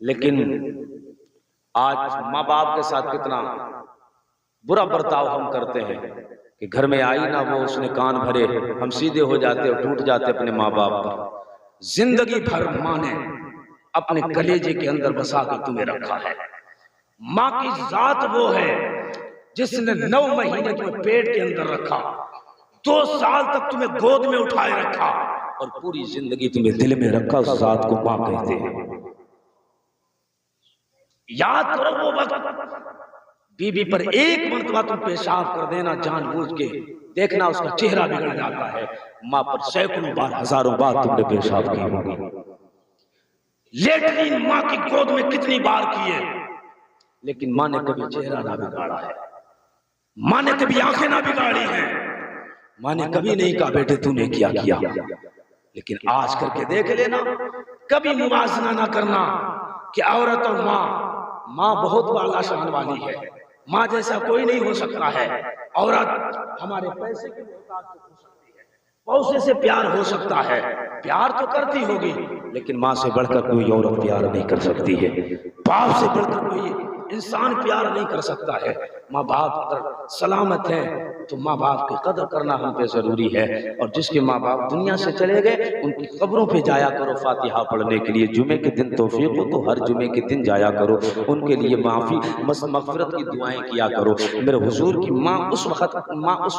لیکن آج ماں باپ کے ساتھ کتنا برا برتاؤ ہم کرتے ہیں کہ گھر میں آئی نہ وہ اس نے کان بھرے، ہم سیدھے ہو جاتے اور ٹوٹ جاتے اپنے ماں باپ پر۔ زندگی بھر ماں نے اپنے کلیجے کے اندر بسا کے تمہیں رکھا ہے۔ ماں کی ذات وہ ہے جس نے 9 مہینے تمہیں پیٹ کے اندر رکھا، 2 سال تک تمہیں گود میں اٹھائے رکھا، اور پوری زندگی تمہیں دل میں رکھا۔ اس ذات کو ماں کہتے ہیں۔ یاد کرو وہ وقت بیوی پر ایک مرتبہ تم پیشاب کر دینا جان بوجھ کے، دیکھنا اس کا چہرہ بگڑ جاتا ہے۔ ماں پر سینکڑوں بار، ہزاروں بار تم نے پیشاب کی ہوگی۔ لیٹرین ماں کی گود میں کتنی بار کیے، لیکن ماں نے کبھی چہرہ نہ بگاڑا ہے، ماں نے کبھی آنکھیں نہ بگاڑی ہیں، ماں نے کبھی نہیں کہا بیٹے تو نے کیا کیا۔ لیکن آج کر کے دیکھ لینا، کبھی موازنہ نہ کرنا کہ عورت اور ماں بہت بالا شان والی ہے، ماں جیسا کوئی نہیں ہو سکتا ہے۔ عورت ہمارے پیسے کے محتاج ہو سکتی ہے، پیسے سے پیار ہو سکتا ہے، پیار تو کرتی ہوگی، لیکن ماں سے بڑھ کر کوئی عورت پیار نہیں کر سکتی ہے، باپ سے بڑھ کر کوئی انسان پیار نہیں کر سکتا ہے۔ ماں باپ اگر سلامت ہے تو ماں باپ کی قدر کرنا ہم پہ ضروری ہے، اور جس کے ماں باپ دنیا سے چلے گئے ان کی قبروں پہ جایا کرو فاتحہ پڑھنے کے لیے۔ جمعے کے دن توفیق ہو تو ہر جمعے کے دن جایا کرو، ان کے لیے معافی مغفرت کی دعائیں کیا کرو۔ میرے حضور کی ماں اس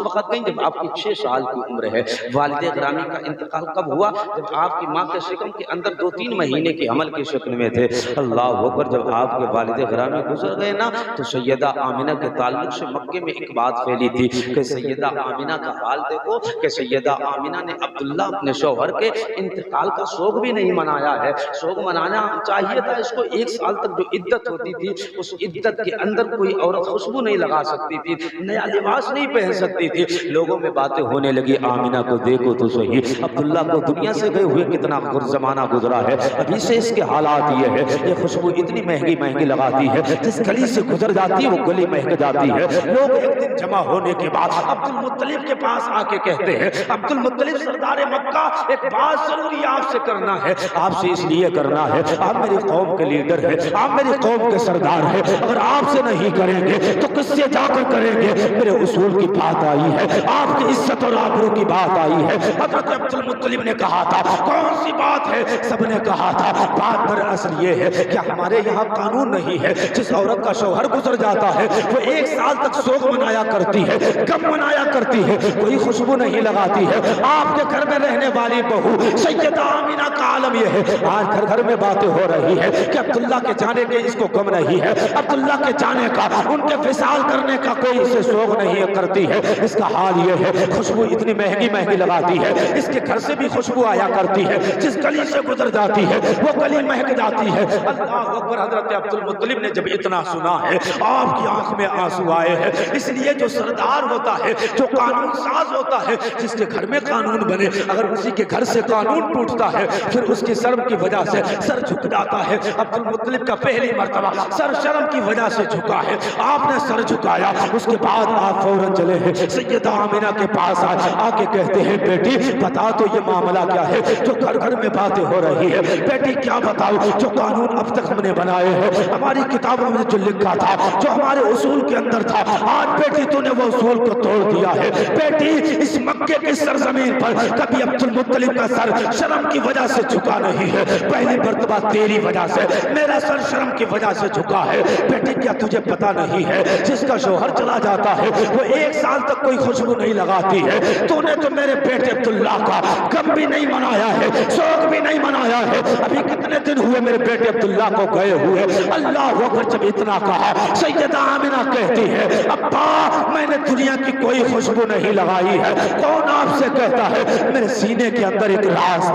وقت نہیں جب آپ کی 6 سال کی عمر ہے۔ والد گرامی کا انتقال کب ہوا؟ جب آپ کی ماں کے شکم کے اندر 2-3 مہینے کے حمل کی شکل میں تھے۔ اللہ اکبر، جب آپ کے والد گرامی گزر گئے نا تو سیدہ آمنہ کے تعلق سے مکے میں ایک بات پھیلی تھی کہ سیدہ آمنہ کا حال دیکھو، کہ سیدہ آمنہ نے عبداللہ اپنے شوہر کے انتقال کا سوگ بھی نہیں منایا ہے۔ سوگ منانا چاہیے تھا اس کو، 1 سال تک جو عدت ہوتی تھی اس عدت کے اندر کوئی عورت خوشبو نہیں لگا سکتی تھی، نیا لباس نہیں پہن سکتی تھی۔ لوگوں میں باتیں ہونے لگی آمنہ کو دیکھو تو صحیح، عبداللہ کو دنیا سے گئے ہوئے کتنا زمانہ گزرا ہے، ابھی سے اس کے حالات یہ ہے، یہ خوشبو اتنی مہنگی لگاتی ہے، جس گلی سے گزر جاتی ہے وہ گلی مہک جاتی ہے۔ لوگ ایک دن جمع ہونے کے بعد عبد المطلب کے پاس آ کے کہتے ہیں، عبد المطلب سردار مکہ، ایک بات ضروری آپ سے کرنا ہے، آپ سے اس لیے کرنا ہے، آپ میری قوم کے لیڈر ہیں، آپ میری قوم کے سردار ہیں، اگر آپ سے نہیں کریں گے تو کس سے جا کر کریں گے؟ میرے اصول کی بات آئی ہے، آپ کی عزت اور آبرو کی بات آئی ہے۔ حضرت عبد المطلب نے کہا تھا کون سی بات ہے؟ سب نے کہا تھا بات دراصل یہ ہے کہ ہمارے یہاں قانون نہیں ہے، جس عورت کا شوہر گزر جاتا ہے وہ 1 سال تک سوگ منایا کرتی ہے، کم منایا کرتی ہے، کوئی خوشبو نہیں لگاتی ہے۔ آپ کے گھر میں رہنے والی بہو سیدہ آمنہ کا عالم یہ ہے، آج گھر گھر میں باتیں ہو رہی ہے کہ عبداللہ کے جانے کے اس کو غم نہیں ہے، عبداللہ کے جانے کا، ان کے وصال کرنے کا کوئی اسے سوگ نہیں کرتی ہے۔ اس کا حال یہ ہے خوشبو اتنی مہنگی لگاتی ہے، اس کے گھر سے بھی خوشبو آیا کرتی ہے، جس گلی سے گزر جاتی ہے وہ گلی مہک جاتی ہے۔ اللہ اکبر، حضرت عبد المطلب نے جب اتنا سنا ہے آپ کی آنکھ میں آنسو آئے ہیں۔ اس لیے جو سردار ہوتا ہے، جو قانون ساز ہوتا ہے، جس کے گھر میں قانون بنے، اگر اسی کے گھر سے قانون ٹوٹتا ہے پھر اس کی شرم کی وجہ سے سر جھک جاتا ہے۔ عبد المطلب کا پہلی مرتبہ سر شرم کی وجہ سے جھکا ہے، آپ نے سر جھکایا، اس کے بعد آپ فوراً چلے ہیں سیدہ آمنہ کے پاس آ کے کہتے ہیں بیٹی بتا تو یہ معاملہ کیا ہے جو گھر گھر میں باتیں ہو رہی ہے؟ بیٹی کیا بتاؤ جو قانون اب تک ہم نے بنائے ہیں، ہماری کتابوں میں جو لکھا تھا، جو ہمارے اصول کے اندر تھا، آج بیٹی تو نے وہ اصول کو توڑ دیا ہے۔ بیٹی اس مکے کی سرزمین پر کبھی عبد المطلب کا سر شرم کی وجہ سے جھکا نہیں ہے، پہلی مرتبہ تیری وجہ سے میرا سر شرم کی وجہ سے جھکا ہے۔ بیٹی کیا تجھے پتا نہیں ہے جس کا شوہر چلا جاتا ہے وہ 1 سال تک کوئی خوشبو نہیں لگاتی ہے، تو نے تو میرے بیٹے عبداللہ کا غم بھی نہیں منایا ہے، سوگ بھی نہیں منایا ہے۔ ابھی کتنے دن ہوئے میرے بیٹے عبداللہ کو گئے ہوئے۔ اللہ اکبر، جب اتنا کہا سیدہ آمنہ کہتی ہے ابا میں نے دنیا کی کوئی خوشبو نہیں لگائی ہے، کون آپ سے کہتا ہے؟ میرے سینے کے اندر ایک راز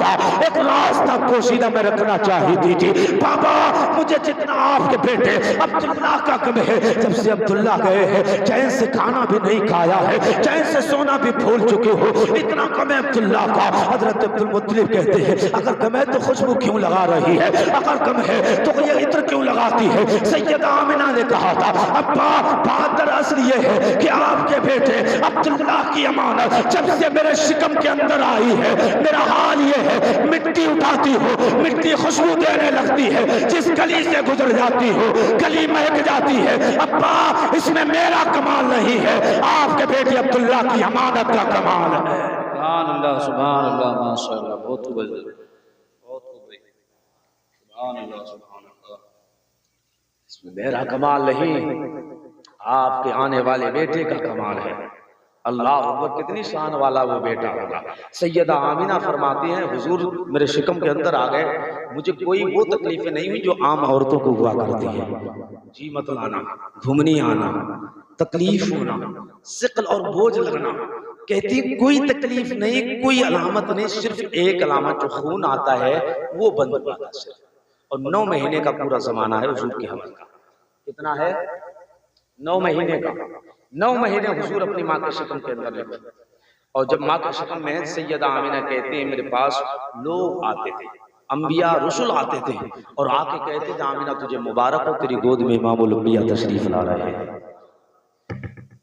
تھا پوشیدہ میں رکھنا چاہیے تھی۔ بابا مجھے جتنا آپ کے بیٹے عبداللہ کا غم ہے، جب سے عبداللہ گئے ہیں چین سے کھانا بھی نہیں کھایا ہے، چین سے سونا بھی بھول چکے ہو، اتنا غم ہے عبداللہ کا۔ حضرت عبد المطلب کہتے ہیں اگر غم ہے تو خوشبو کیوں لگا رہی ہے، اگر غم ہے تو یہ عطر کیوں لگاتی ہے؟ سیدہ آمنہ نے کہا تھا ابا بات دراصل اصل یہ ہے کہ آپ کے بیٹے عبداللہ کی امانت جب سے میرے شکم کے اندر آئی ہے، میرا حال یہ ہے مٹی اٹھاتی ہو، مٹی خوشبو دینے لگتی ہے، جس گلی سے گزر جاتی ہو گلی مہک جاتی ہے۔ ابا اس میں میرا کمال نہیں ہے، آپ کے بیٹے عبداللہ کی امانت کا کمال ہے۔ سبحان اللہ ماشاء اللہ، بہت خوب، بہت خوب، سبحان اللہ سبحان اللہ۔ اس میں میرا کمال نہیں، آپ کے آنے والے بیٹے کا کمال ہے۔ اللہ اکبر، کتنی شان والا وہ بیٹا ہوگا۔ سیدہ آمینہ فرماتی ہیں حضور میرے شکم کے اندر آ گئے، مجھے کوئی وہ تکلیفیں نہیں ہوئی جو عام عورتوں کو ہوا کرتی ہیں، جی مت لانا، گھمنی آنا، تکلیف ہونا، ثقل اور بوجھ لگنا، کہتی کوئی تکلیف نہیں، کوئی علامت نہیں، صرف ایک علامت جو خون آتا ہے وہ بند ہوا تھا صرف، اور 9 مہینے کا پورا زمانہ ہے حضور کے حمل کا۔ کتنا ہے؟ 9 مہینے کا۔ 9 مہینے حضور اپنی ماں کے شکم کے اندر رہے، اور جب ماں کے شکم میں سیدہ آمینہ کہتے ہیں میرے پاس لوگ آتے تھے، انبیاء رسول آتے تھے، اور آ کے کہتے تھے آمینہ تجھے مبارک ہو، تیری گود میں امام الانبیاء تشریف لا رہے ہیں۔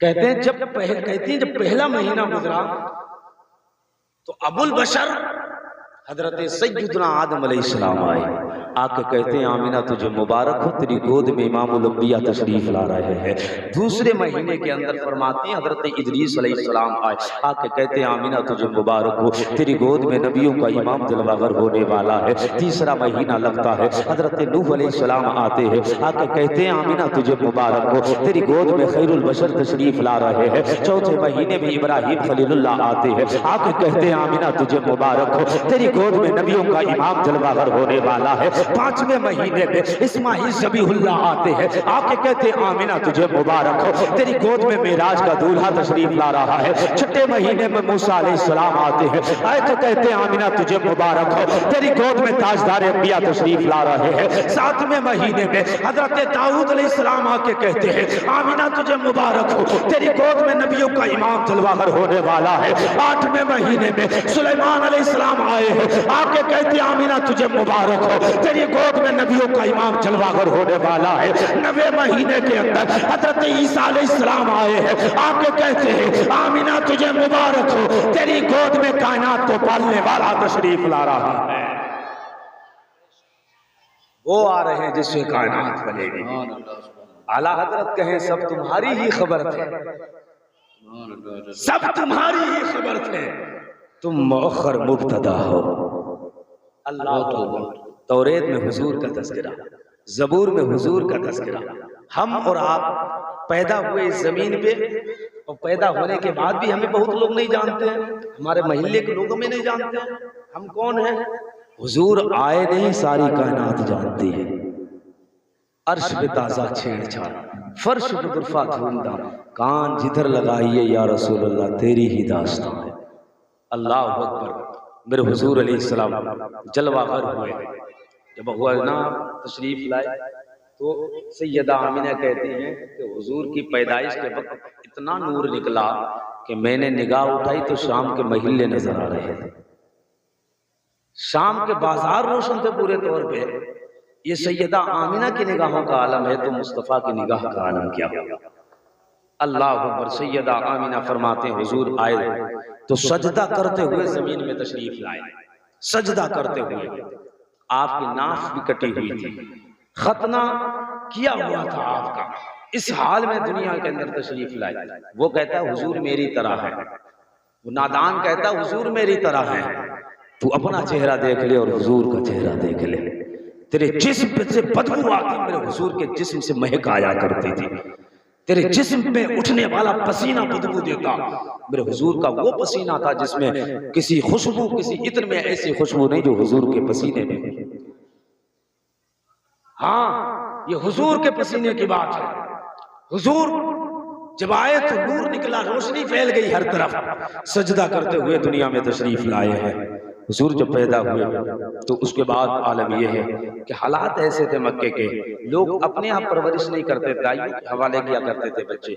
کہتے ہیں جب پہلا مہینہ گزرا تو ابو البشر حضرت سیدنا آدم علیہ السلام آئے، آ کے کہتے ہیں آمینہ تجھے مبارک ہو، تیری گود میں امام الانبیاء تشریف لا رہے ہیں۔ دوسرے مہینے کے اندر فرماتی ہیں حضرت ادریس علیہ السلام آئے، آ کے کہتے ہیں آمینہ تجھے مبارک ہو، تیری گود میں نبیوں کا امام جلوہ گر ہونے والا ہے۔ تیسرا مہینہ لگتا ہے، حضرت نوح علیہ السلام آتے ہیں، آ کے کہتے ہیں آمینہ تجھے مبارک ہو، تیری گود میں خیر البشر تشریف لا رہے ہیں۔ چوتھے مہینے میں ابراہیم خلیل اللہ آتے ہیں، آ کے کہتے ہیں آمینہ تجھے مبارک ہو، تیری گود میں نبیوں کا امام جلوہ گر ہونے والا ہے۔ 5ویں مہینے میں اسماعیل ذبیح اللہ آتے ہیں، آ کے کہتے ہیں آمینہ تجھے مبارک ہو، تیری گود میں معراج کا دولہا تشریف لا رہا ہے۔ 6 مہینے میں موسیٰ علیہ السلام آتے ہیں، آئے تو کہتے ہیں آمینہ تجھے مبارک ہو، تیری گود میں تاجدار انبیاء تشریف لا رہے ہیں۔ 7ویں مہینے میں حضرت داؤد علیہ السلام آ کے کہتے ہیں آمینہ تجھے مبارک ہو، تیری گود میں نبیوں کا امام جلوہ گر ہونے والا ہے۔ 8ویں مہینے میں سلیمان علیہ السلام آئے ہیں، آ کے کہتے ہیں آمینہ تجھے مبارک ہو، تیری گود میں نبیوں کا امام جلوہ گر ہونے والا ہے۔ 9ویں مہینے کے اندر حضرت عیسیٰ علیہ السلام آئے ہیں، آ کے کہتے ہیں آمینہ تجھے مبارک ہو، تیری گود میں کائنات کو پالنے والا تشریف لا رہا ہے۔ وہ آ رہے ہیں جس سے کائنات بنے گی۔ اعلیٰ حضرت کہیں سب تمہاری ہی خبر تھے، سب تمہاری ہی خبر تھے، تم مؤخر مبتدا ہو۔ اللہ اکبر۔ توریت میں حضور کا تذکرہ، زبور میں حضور کا تذکرہ۔ ہم اور آپ پیدا ہوئے اس زمین پہ، اور پیدا ہونے کے بعد بھی ہمیں بہت لوگ نہیں جانتے ہیں، ہمارے محلے کے لوگ ہمیں نہیں جانتے ہیں ہم کون ہیں۔ حضور آئے نہیں، ساری کائنات جانتی ہے۔ عرش پہ تازہ چھیڑ چھاڑ، فرش پہ غرفہ دھوندہ، کان جدھر لگائیے یا رسول اللہ تیری ہی داستان ہے۔ اللہ اکبر۔ میرے حضور علیہ السلام جلوہ گر ہوئے، جب ہوا نا تشریف لائے تو سیدہ آمینہ کہتی ہیں کہ حضور کی پیدائش کے وقت اتنا نور نکلا کہ میں نے نگاہ اٹھائی تو شام کے محلے نظر آ رہے تھے، شام کے بازار روشن تھے پورے طور پہ۔ یہ سیدہ آمینہ کی نگاہوں کا عالم ہے تو مصطفیٰ کی نگاہ کا عالم کیا ہوگا۔ اللہ اکبر۔ سیدہ آمینہ فرماتے ہیں حضور آئے تو سجدہ کرتے ہوئے زمین میں تشریف لائے، سجدہ کرتے ہوئے۔ آپ کی ناف بھی کٹی ہوئی تھی، ختنہ کیا ہوا تھا آپ کا، اس حال میں دنیا کے اندر تشریف لائے۔ وہ کہتا ہے حضور میری طرح ہے، وہ نادان کہتا ہے حضور میری طرح ہے، تو اپنا چہرہ دیکھ لے اور حضور کا چہرہ دیکھ لے۔ تیرے جسم سے بدبو آتی، میرے حضور کے جسم سے مہک آیا کرتی تھی، تیرے جسم میں اٹھنے والا پسینہ بدبو دیتا، میرے حضور کا وہ پسینہ تھا جس میں کسی خوشبو، کسی عطر میں ایسی خوشبو نہیں جو حضور کے پسینے میں۔ ہاں یہ حضور کے پسینے کی بات ہے۔ حضور جب آئے تو نور نکلا، روشنی پھیل گئی ہر طرف، سجدہ کرتے ہوئے دنیا میں تشریف لائے ہیں۔ حضور جب پیدا ہوئے تو اس کے بعد عالم یہ ہے کہ حالات ایسے تھے مکے کے، لوگ اپنے آپ پرورش نہیں کرتے، دائیوں کے حوالے کیا کرتے تھے بچے،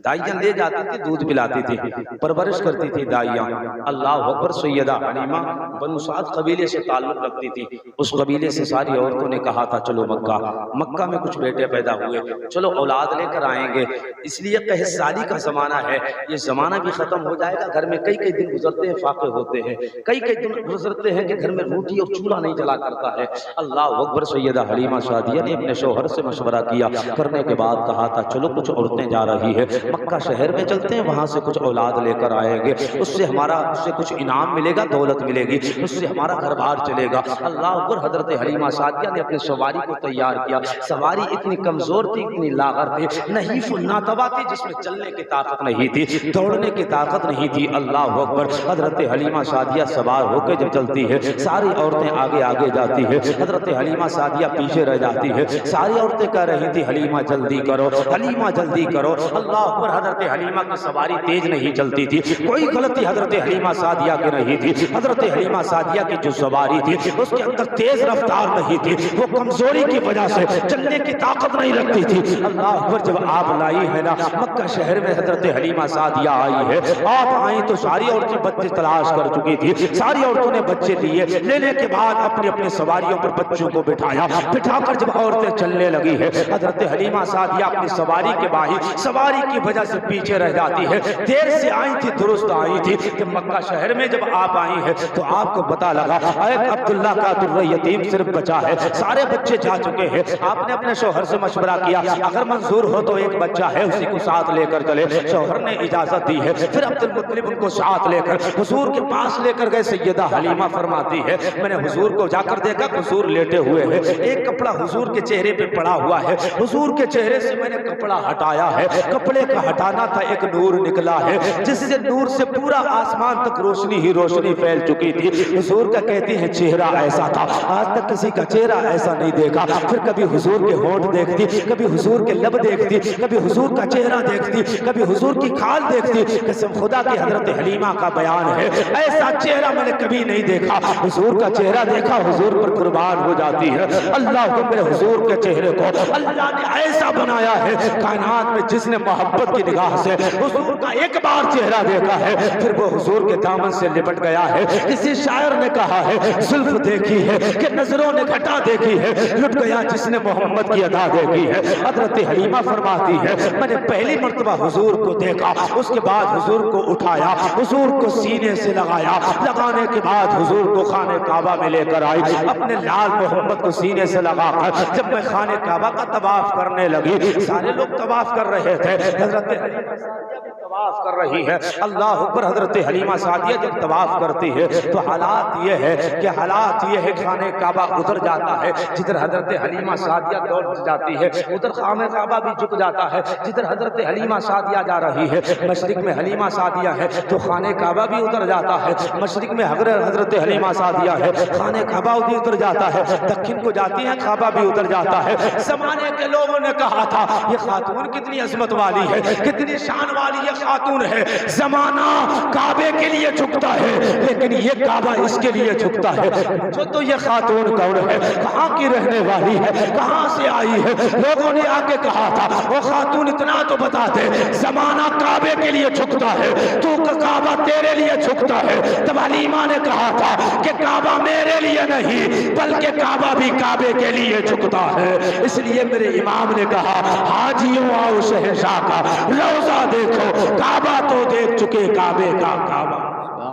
دائیاں لے جاتی تھی، دودھ پلاتی تھی، پرورش کرتی تھی دائیاں۔ اللہ اکبر، سیدہ حلیمہ بنو سعد قبیلے سے تعلق رکھتی تھی، اس قبیلے سے ساری عورتوں نے کہا تھا چلو مکہ میں کچھ بیٹے پیدا ہوئے، چلو اولاد لے کر آئیں گے، اس لیے قحط سالی کا زمانہ ہے، یہ زمانہ بھی ختم ہو جائے گا، گھر میں کئی دن گزرتے ہیں، فاقے ہوتے ہیں، کئی دن گزرتے ہیں کہ گھر میں روٹی اور چولہا نہیں جلا کرتا ہے۔ اللہ اکبر، سیدہ حلیمہ سعدیہ نے اپنے شوہر سے مشورہ کیا، کرنے کے بعد کہا تھا چلو کچھ عورتیں جا رہی ہے مکہ شہر میں، چلتے ہیں وہاں سے کچھ اولاد لے کر آئیں گے، اس سے کچھ انعام ملے گا، دولت ملے گی، اس سے ہمارا گھر بار چلے گا۔ اللہ اکبر، حضرت حلیمہ سعدیہ نے اپنے سواری کو تیار کیا، سواری اتنی کمزور تھی، اتنی لاغر تھی، نحیف الناتوا تھی، جس میں چلنے کی طاقت نہیں تھی، دوڑنے کی طاقت نہیں تھی۔ اللہ اکبر، حضرت حلیمہ سعدیہ سوار ہو کے جب چلتی ہے، ساری عورتیں آگے جاتی ہے، حضرت حلیمہ سعدیہ پیچھے رہ جاتی ہے، ساری عورتیں کہہ رہی تھی حلیمہ جلدی کرو، حلیمہ جلدی کرو۔ اللہ اکبر، حضرت حلیمہ کی سواری تیز نہیں چلتی تھی، کوئی غلطی حضرت حلیمہ سعدیہ کی نہیں تھی، حضرت حلیمہ سعدیہ کی جو سواری تھی اس کے اندر تیز رفتار نہیں تھی، وہ کمزوری کی وجہ سے چلنے کی طاقت نہیں رکھتی تھی۔ اللہ اکبر، جب آپ لائی ہے نا مکہ شہر میں، حضرت حلیمہ سعدیہ آئی ہے، آپ آئیں تو ساری عورتیں بچے تلاش کر چکی تھی، ساری عورتوں نے بچے لیے، لینے کے بعد اپنی اپنی سواریوں پر بچوں کو بٹھایا، بٹھا کر جب عورتیں چلنے لگی ہے، حضرت حلیمہ سعدیہ اپنی سواری کے باہر سواری کی وجہ سے پیچھے رہ جاتی ہے۔ دیر سے آئی تھی، درست آئی تھی کہ مکہ شہر میں جب آپ آئی ہے تو آپ کو پتا لگا ایک عبداللہ کا در یتیم صرف بچا ہے، سارے بچے جا چکے ہیں۔ آپ نے اپنے شوہر سے مشورہ کیا، اگر منظور ہو تو ایک بچہ ہے اسی کو ساتھ لے کر چلے۔ شوہر نے اجازت دی ہے، پھر عبد المطلب ان کو ساتھ لے کر حضور کے پاس لے کر گئے۔ سیدہ حلیمہ فرماتی ہے میں نے حضور کو جا کر دیکھا، حضور لیٹے ہوئے ہیں، ایک کپڑا حضور کے چہرے پہ پڑا ہوا ہے، حضور کے چہرے سے میں نے کپڑا ہٹایا ہے، کپڑے کا ہٹانا تھا، ایک نور نکلا ہے جس سے نور سے پورا آسمان تک روشنی ہی روشنی پھیل چکی تھی۔ حضور کا کہتی ہے چہرہ ایسا تھا، آج تک کسی کا چہرہ ایسا نہیں دیکھا۔ پھر کبھی حضور کے ہونٹ دیکھتی، کبھی حضور کے لب دیکھتی، کبھی حضور کا چہرہ دیکھتی، کبھی حضور کی کھال دیکھتی۔ قسم خدا کی حضرت حلیمہ کا بیان ہے ایسا چہرہ میں نے کبھی نہیں دیکھا، حضور کا چہرہ دیکھا حضور پر قربان ہو جاتی ہے۔ اللہ کو میرے حضور کے چہرے کو اللہ نے ایسا بنایا ہے، کائنات میں جس نے محبت کی نگاہ سے حضور کا ایک بار چہرہ دیکھا ہے پھر وہ حضور کے دامن سے لپٹ گیا ہے۔ کسی شاعر نے کہا ہے زلف دیکھی ہے کہ نظروں نے گھٹا دیکھی ہے، لٹ گیا جس نے محمد کی ادا دیکھی ہے۔ حضرت حلیمہ فرماتی ہے میں نے پہلی مرتبہ حضور کو دیکھا، اس کے بعد حضور کو اٹھایا، حضور کو سینے سے لگایا، لگانے کے بعد حضور کو خانہ کعبہ میں لے کر آئی، اپنے لال محمد کو سینے سے لگا کر جب میں خانہ کعبہ کا طواف کرنے لگی، سارے لوگ طواف کر رہے تھے، حضرت حلیمہ سعدیہ بھی طواف کر رہی ہے۔ اللہ اکبر، حضرت حلیمہ سعدیہ جب طواف کرتی ہے تو حالات یہ ہے خانہ کعبہ ادھر جاتا ہے جدھر حضرت حلیمہ سعدیہ دوڑ جاتی ہے، ادھر خانہ کعبہ بھی جھک جاتا ہے جدھر حضرت حلیمہ سعدیہ جا رہی ہے۔ مشرق میں حلیمہ سعدیہ ہے تو خانہ کعبہ بھی ادھر جاتا ہے، مشرق میں حضرت حلیمہ سعدیہ ہے، خانہ کعبہ بھی ادھر جاتا ہے، دکن کو جاتی ہے کعبہ بھی ادھر جاتا ہے۔ زمانے کے لوگوں نے کہا تھا یہ خاتون کتنی عظمت والی ہے، کتنی شان والی یہ خاتون ہے، زمانہ کعبے کے لیے جھکتا ہے لیکن یہ کعبہ اس کے لیے جھکتا ہے۔ جو تو یہ خاتون کون ہے، کہاں کی رہنے والی ہے، کہاں سے آئی ہے؟ لوگوں نے آ کے کہا تھا وہ خاتون اتنا تو بتا دے، زمانہ کعبے کے لیے جھکتا ہے تو کعبہ تیرے لیے جھکتا ہے۔ تب حلیمہ نے کہا تھا کہ کعبہ میرے لیے نہیں بلکہ کعبہ بھی کعبے کے لیے جھکتا ہے۔ اس لیے میرے امام نے کہا حاجیوں آؤ شہنشاہ کا روضہ دیکھو، کعبہ تو دیکھ چکے کعبے کا کعبہ۔